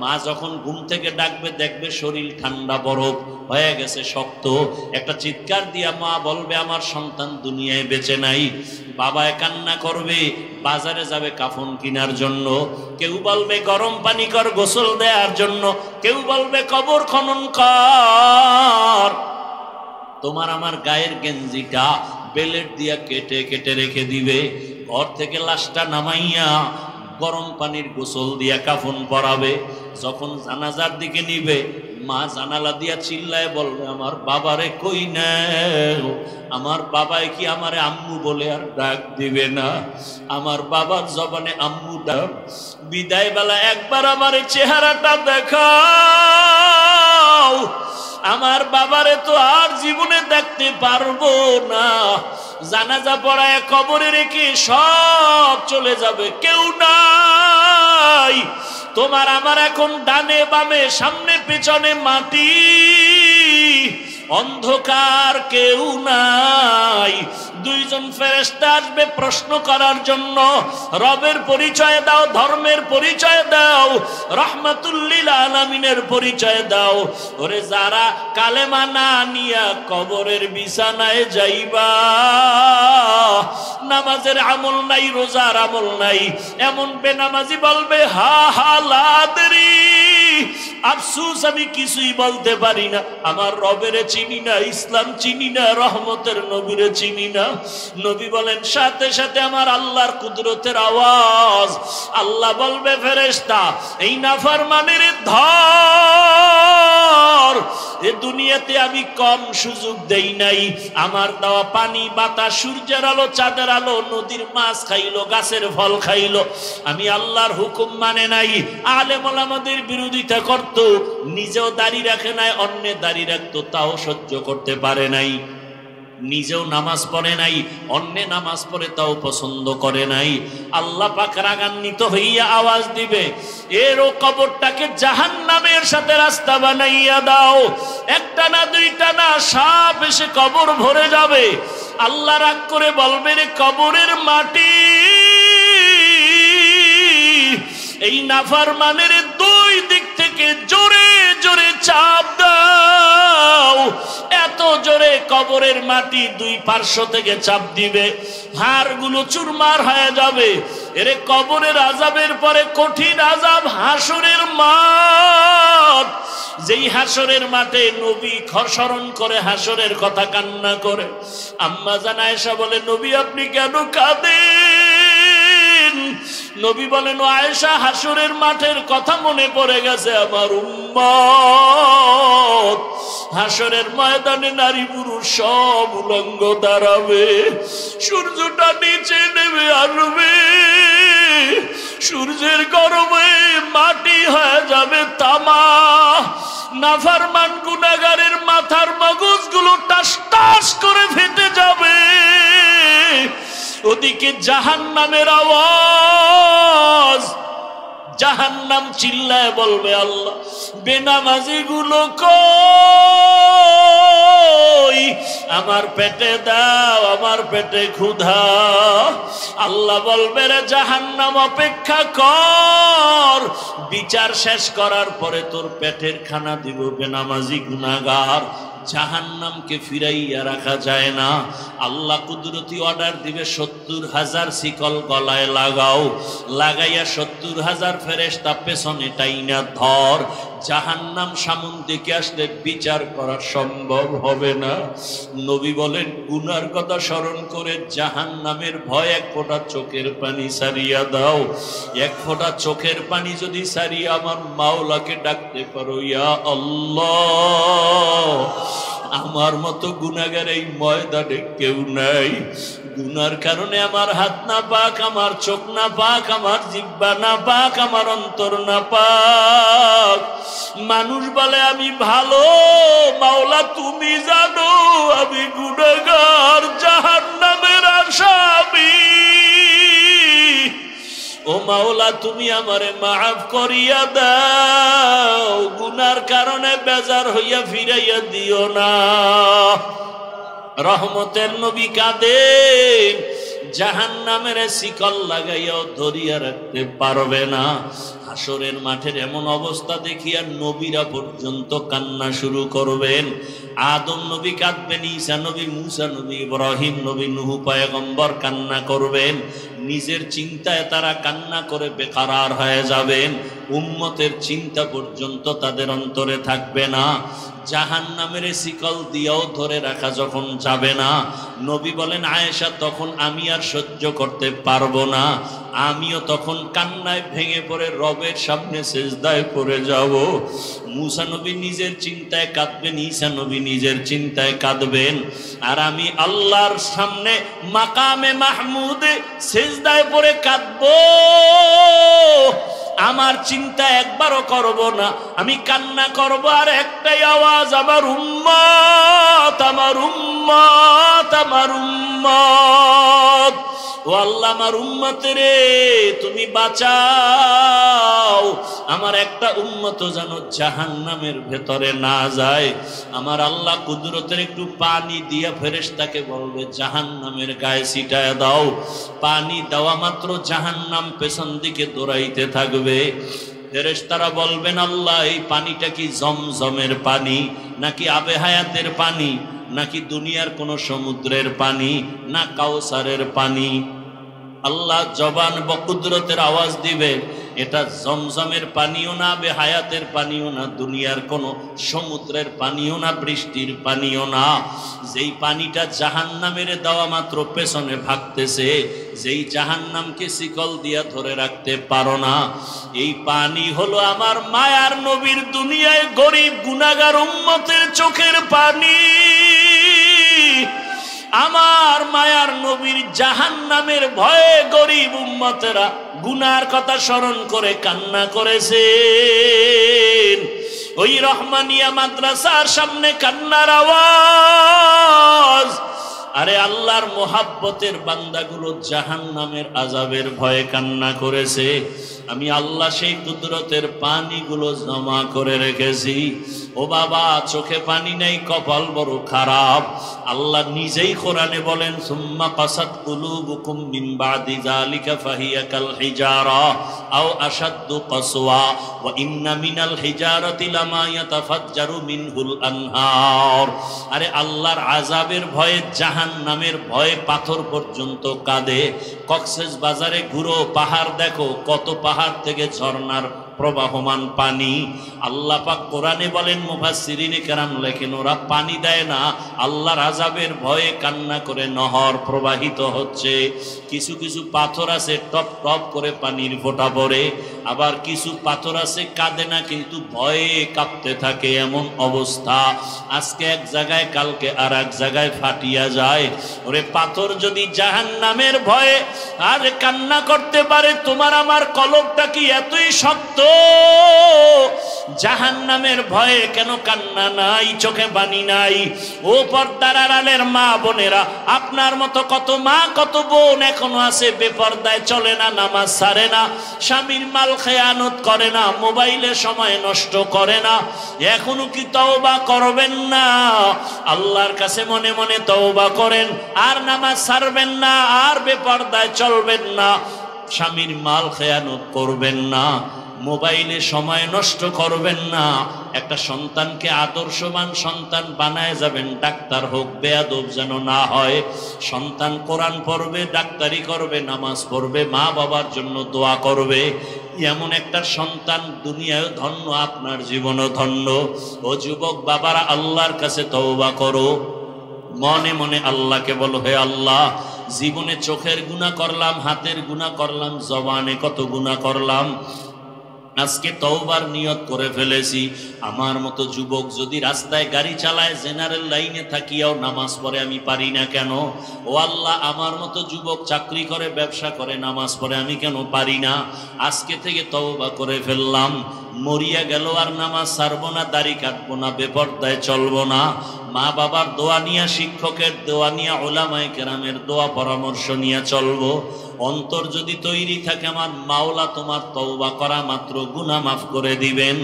[SPEAKER 1] মা যখন ঘুম থেকে ডাকবে দেখবে শরীর ঠান্ডা বরফ হয়ে গেছে, শক্ত। একটা চিৎকার দিয়া মা বলবে আমার সন্তান দুনিয়ায় বেঁচে নাই। বাবায় কান্না করবে, বাজারে যাবে কাফন কেনার জন্য। কেউ বলবে গরম পানি কর গোসল দেওয়ার জন্য, কেউ বলবে কবর খনন কর। তোমার আমার গায়ের গেঞ্জিটা বেলেট দিয়া কেটে কেটে রেখে দিবে। ঘর থেকে লাশটা নামাইয়া গরম পানির গোসল দিয়া কাফন পরাবে। যখন জানাজার দিকে নিবে, মা জানালা দিয়া চিল্লায় বলবে আমার বাবারে কই না, আমার বাবায় কি আমারে আম্মু বলে আর ডাক দিবে না? আমার বাবার জবানে আম্মু ডাক। বিদায় বেলা একবার আমার চেহারাটা দেখাও, আমার বাবারে তো আর জীবনে দেখতে পারবো না। জানাজা পড়ায় কবরে রেখে সব চলে যাবে, কেউ নাই। তোমার আমার এখন ডানে বামে সামনে পেছনে মাটি, অন্ধকার, কেউ নাই। দুইজন ফেরেশতা আসবে প্রশ্ন করার জন্য, রবের পরিচয় দাও, ধর্মের পরিচয় দাও, রাহমাতুল লিল আলামিনের পরিচয় দাও। ওরে যারা কালেমা না নিয়া কবরের বিছানায় যাইবা, নামাজের আমল নাই, রোজার আমল নাই, এমন বেনামাজি বলবে হা হা লাদরি, আফসোস আমি কিছুই বলতে পারি না, আমার রবের চিনি না, ইসলাম চিনি না, রহমতের নবীরে চিনি না। নবী বলেন সাথে সাথে আমার আল্লাহর কুদরতের আওয়াজ। আল্লাহ বলবে ফেরেশতা এই নাফরমানের ধর, এ দুনিয়াতে আমি কম সুযোগ দেই নাই। আমার দেওয়া পানি, বাতাস, সূর্যের আলো, চাঁদের আলো, নদীর মাছ খাইলো, গাছের ফল খাইলো, আমি আল্লাহর হুকুম মানে নাই। আলেম ওলামাদের বিরোধিতা করত, নিজেও দাড়ি রাখে নাই, অন্যে দাড়ি রাখতো, তাও সহ্য করতে পারে নাই। নিজেও নামাজ পড়ে নাই, অন্যে নামাজ পড়ে তাও পছন্দ করে নাই। আল্লাহ পাক রাগান্বিত হইয়া আওয়াজ দিবে, এর ও কবরটাকে জাহান্নামের সাথে রাস্তা বানাইয়া দাও। একটা না দুইটা না, সাপ এসে কবর ভরে যাবে। আল্লাহ রাগ করে বলবে রে কবরের মাটি, এই নাফরমানের দুই দিক থেকে জোরে জোরে চাপ দাও। এত জোরে কবরের মাটি দুই পার্শ্ব থেকে চাপ দিবে, হাড়গুলো চুরমার হয়ে যাবে। এরে কবরের আযাবের পরে কঠিন আযাব হাসরের মাঠ। যেই হাসরের মাঠে নবী স্মরণ করে হাসরের কথা কান্না করে। আম্মা জান আয়েশা বলে নবী আপনি কেন কাঁদেন? নবী বলেন ও আয়েশা হাসরের মাঠের কথা মনে পড়ে গেছে আমার উম্মত। হাসরের ময়দানে নারী পুরুষ সব উলঙ্গ দাঁড়াবে, সূর্যটা নিচে নেমে আসবে, সূর্যের গরমে মাটি হয়ে যাবে তামা। নাফরমান গুনাহগারের মাথার মগজগুলো টাস টাস করে ফেটে যাবে। ওদিকে জাহান্নামের আওয়াজ, জাহান্নাম চিল্লায় বলবে আল্লাহ বেনামাজি গুলো কই, আমার পেটে দাও, আমার পেটে ক্ষুধা। আল্লাহ বলবে রে জাহান্নাম অপেক্ষা কর, বিচার শেষ করার পরে তোর পেটের খানা দিব বেনামাজি গুনাহগার। জাহান্নামকে ফিরাইয়া রাখা যায় না। আল্লাহ কুদরতি অর্ডার দিবে ৭০,০০০ শিকল গলায় লাগাও, লাগাইয়া ৭০,০০০ ফেরেশতা পেছনে টাইনা ধর। জাহান্নাম সামনে দিকে আসলে বিচার করা সম্ভব হবে না। নবী বলেন গুনার কথা স্মরণ করে জাহান্নামের ভয় এক ফোঁটা চোখের পানি সারিয়া দাও। এক ফোঁটা চোখের পানি যদি সারিয়া আমার মাওলাকে ডাকতে পারো ইয়া আল্লাহ, আমার মতো গুনাহগার এই ময়দানে কেউ নাই। গুনার কারণে আমার হাত না পাক, আমার চোখ না পাক, আমার জিহ্বা না পাক, আমার অন্তর না পাক। মানুষ বলে আমি ভালো, মাওলা তুমি জানো আমি গুনাহগার, জাহান্নামের আসামি। ও মাওলা তুমি আমারে মাফ করিয়া দাও, গুনার কারণে বেজার হইয়া ফিরাইয়া দিও না। রহমতের নবী কাঁদেন, জাহান্নামের শিকল লাগাইয়াও ধরিয়া রাখতে পারবে না। হাসরের মাঠের এমন অবস্থা দেখিয়া নবীরা পর্যন্ত কান্না শুরু করবেন। আদম নবী কাঁদবেন, ঈসা নবী, মুসা নবী, ইব্রাহিম নবী, নূহ পয়গম্বর কান্না করবেন। নিজের চিন্তায় তারা কান্না করে বেকারার হয়ে যাবেন। উম্মতের চিন্তা পর্যন্ত তাদের অন্তরে থাকবে না। জাহান্নামের শিকল দিয়েও ধরে রাখা যখন যাবে না, নবী বলেন আয়েশা তখন আমি আর সহ্য করতে পারবো না, আমিও তখন কান্নায় ভেঙে পড়ে রবের সামনে সিজদায় পড়ে যাব। মুসা নবী নিজের চিন্তায় কাঁদবেন, ঈসা নবী নিজের চিন্তায় কাঁদবেন, আর আমি আল্লাহর সামনে মাকামে মাহমুদে সিজদায় পড়ে কাঁদবো। আমার চিন্তা একবারও করব না, আমি কান্না করব আর একটাই আওয়াজ, আমার উম্মত, আমার উম্মত, আমার উম্মত। ও আল্লাহ আমার উম্মতের তুমি বাঁচাও, আমার একটা উম্মত যেন জাহান্নামের ভেতরে না যায়। আমার আল্লাহ কুদরতের একটু পানি দিয়া ফেরেশতাকে বলবে জাহান্নামের গায়ে ছিটায় দাও। পানি দেওয়া মাত্র জাহান্নাম পেছন দিকে দৌড়াইতে থাকবে। ফেরেশতারা বলবেন আল্লাহ এই পানিটা কি জমজমের পানি, নাকি আবে হায়াতের পানি, নাকি দুনিয়ার কোন সমুদ্রের পানি, না কাউসারের পানি? আল্লাহ জবান বকুদরতের আওয়াজ দিবে এটা জমজমের পানিও না, আবে হায়াতের পানিও না, দুনিয়ার কোন সমুদ্রের পানিও না, বৃষ্টির পানিও না। যেই পানিটা জাহান্নামের দেওয়া মাত্র পেছনে ভাগতেছে, যেই জাহান্নামকে শিকল দিয়া ধরে রাখতে পারো না, এই পানি হলো আমার মায়ার নবীর দুনিয়ায় গরিব গুনাহগার উম্মতের চোখের পানি। আমার মায়ার নবীর জাহান্নামের ভয়ে গরিব উম্মতেরা গুনার কথা স্মরণ করে কান্না করেছেন। ওই রহমানিয়া মাদ্রাসার সামনে কান্নার আওয়াজ। আরে আল্লাহর মোহাব্বতের বান্দাগুলো জাহান্নামের আযাবের ভয়ে কান্না করেছে, আমি আল্লাহ সেই কুদরতের পানিগুলো জমা করে রেখেছি। ও বাবা চোখে পানি নেই, কপাল বড় খারাপ। আল্লাহ নিজেই কোরআনে বলেন সুম্মা কাসাত কুলুবুকুম মিন বাদি যালিকা ফাহিয়া কাল হিজারা আও আশাদ্দু কাসওয়া ওয়া ইন্না মিনাল হিজারাতি লামা ইয়াতাফাজ্জারু মিনহুল আনহার। আরে আল্লাহর আযাবের ভয়ে, জাহান্নামের ভয়ে পাথর পর্যন্ত কাঁদে। কক্সেস বাজারে ঘুরো, পাহাড় দেখো, কত পাহাড় থেকে ঝর্ণার প্রবাহমান পানি। আল্লাহ পাক কোরআনে বলেন, মুফাসসিরিনে কেরাম লেখেন ওরা পানি দেয় না, আল্লাহর আযাবের ভয়ে কান্না করে নহর প্রবাহিত হচ্ছে। কিছু কিছু পাথর আছে টপ টপ করে পানির ফোঁটা পড়ে, আবার কিছু পাথর আছে কাঁদে না কিন্তু ভয়ে কাঁপতে থাকে, এমন অবস্থা। আজকে এক জায়গায় কালকে আর এক জায়গায় ফাটিয়া যায়। ওরে পাথর যদি জাহান্নামের ভয়ে আর কান্না করতে পারে, তোমার আমার কলবটা কি এতই শক্ত? জাহান্নামের ভয়ে কেন কান্না নাই, চোখে পানি নাই? ও পর্দার আড়ালের মা বোনেরা, আপনার মতো কত মা কত বোন এখনো আছে বেপর্দায়, চলে না, নামাজ ছাড়ে না, স্বামীর মাল খেয়ানত করে না, মোবাইলে সময় নষ্ট করে না। এখনো কি তওবা করবেন না? আল্লাহর কাছে মনে মনে তওবা করেন, আর নামাজ ছাড়বেন না, আর বেপর্দায় চলবেন না, স্বামীর মাল খেয়ানত করবেন না, মোবাইলে সময় নষ্ট করবেন না। একটা সন্তানকে আদর্শবান সন্তান বানায় যাবেন, ডাক্তার হোক, বেয়াদব যেন না হয়। সন্তান কোরআন পড়বে, ডাক্তারি করবে, নামাজ পড়বে, মা বাবার জন্য দোয়া করবে, এমন একটা সন্তান দুনিয়ায় ধন্য, আপনার জীবনও ধন্য। ও যুবক বাবারা, আল্লাহর কাছে তওবা করো, মনে মনে আল্লাহকে বলো, হে আল্লাহ জীবনে চোখের গুনাহ করলাম, হাতের গুনাহ করলাম, জবানে কত গুনাহ করলাম, আজকে তওবার নিয়ত করে ফেলেছি, আমার মতো যুবক যদি রাস্তায় গাড়ি চালায়, জেনারেল লাইনে থাকিয়াও নামাজ পড়ে, আমি পারি না কেন? ও আল্লাহ, আমার মতো যুবক চাকরি করে, ব্যবসা করে, নামাজ পড়ে, আমি কেন পারি না? আজকে থেকে তওবা করে ফেললাম, মরিয়া গেল আর নামাজ ছাড়বো না, দাড়ি কাটবো না, বেপরদায় চলবো না। মা বাবার দোয়া নিয়া, শিক্ষকের দোয়া নিয়া, ওলামায়ে কেরামের দোয়া পরামর্শ নিয়ে চলবো। অন্তর যদি তৈরি থাকে, আমার মাওলা তোমার তওবা করা মাত্র গুনাহ মাফ করে দিবেন।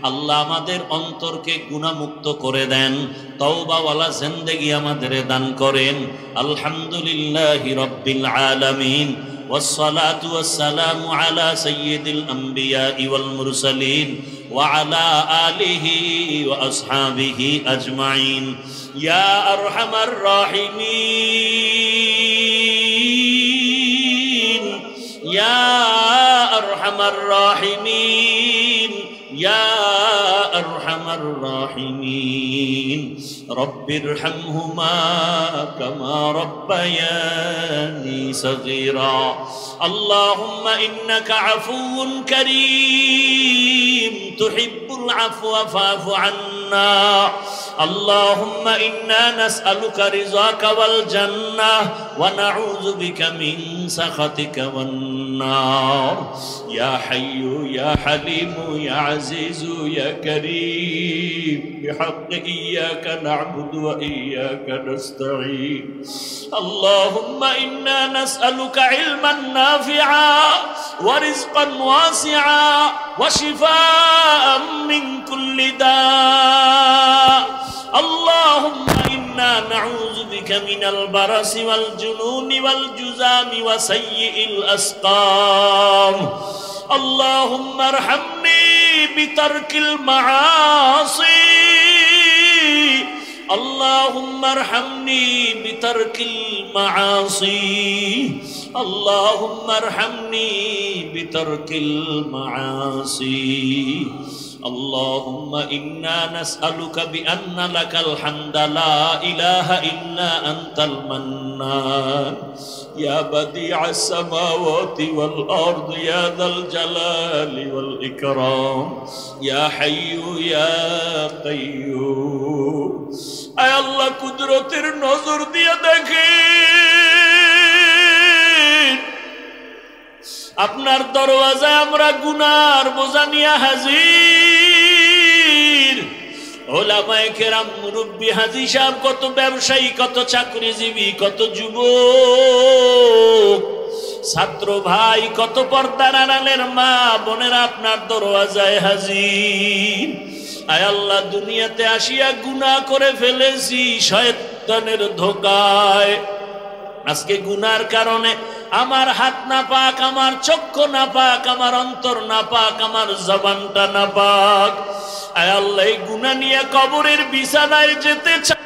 [SPEAKER 1] আল্লাহ আমাদের অন্তরকে গুনাহমুক্ত করে দেন, তওবাওয়ালা জিন্দেগি আমাদের দান করেন। আলহামদুলিল্লাহি রাব্বিল আলামিন, والصلاة والسلام على سيد الأنبياء والمرسلين وعلى آله وأصحابه أجمعين يا أرحم الراحمين يا أرحم الراحمين يا أرحم الراحمين رب ارحمهما كما ربياني صغيرا اللهم إنك عفو كريم تحب العفو فاعف عنا اللهم إنا نسألك رضاك والجنة ونعوذ بك من سخطك والنار يا حي يا حليم يا عزيز يا كريم بحق إياك نعبد وإياك نستعين اللهم إنا نسألك علما نافعا ورزقا واسعا وشفاء من كل داء اللهم إنا نعوذ بك من البرص والجنون والجذام وسيء الأسقام اللهم ارحمني بترك المعاصي اللهم ارحمني بترك المعاصي اللهم ارحمني بترك المعاصي اللهم إنا نسألك بأن لك الحمد لا إله إلا أنت المنان يا بديع السماوات والأرض يا ذا الجلال والإكرام يا حي يا قيوم أي الله قدرتের নজর দিয়ে দেখেন আপনার দরওয়াজায় আমরা গুনার বোঝা নিয়ে হাজির। ওলামায়ে কেরাম, মুরব্বী, হাজী সাহেব, কত ব্যবসায়ী, কত চাকরিজীবী, কত যুবক, ছাত্র ভাই, কত পর্দার আড়ালের মা বোনেরা আপনার দরওয়াজায় হাজির। আয় আল্লাহ, দুনিয়াতে আসিয়া গুনাহ করে ফেলেছি শয়তানের ধোঁকায়। আজকে গুনার কারণে আমার হাত না পাক, আমার চক্ষু না পাক, আমার অন্তর না পাক, আমার জবানটা না পাক। আয় আল্লাহ, এই গুনাহ নিয়ে কবরের বিছানায় যেতে চাই।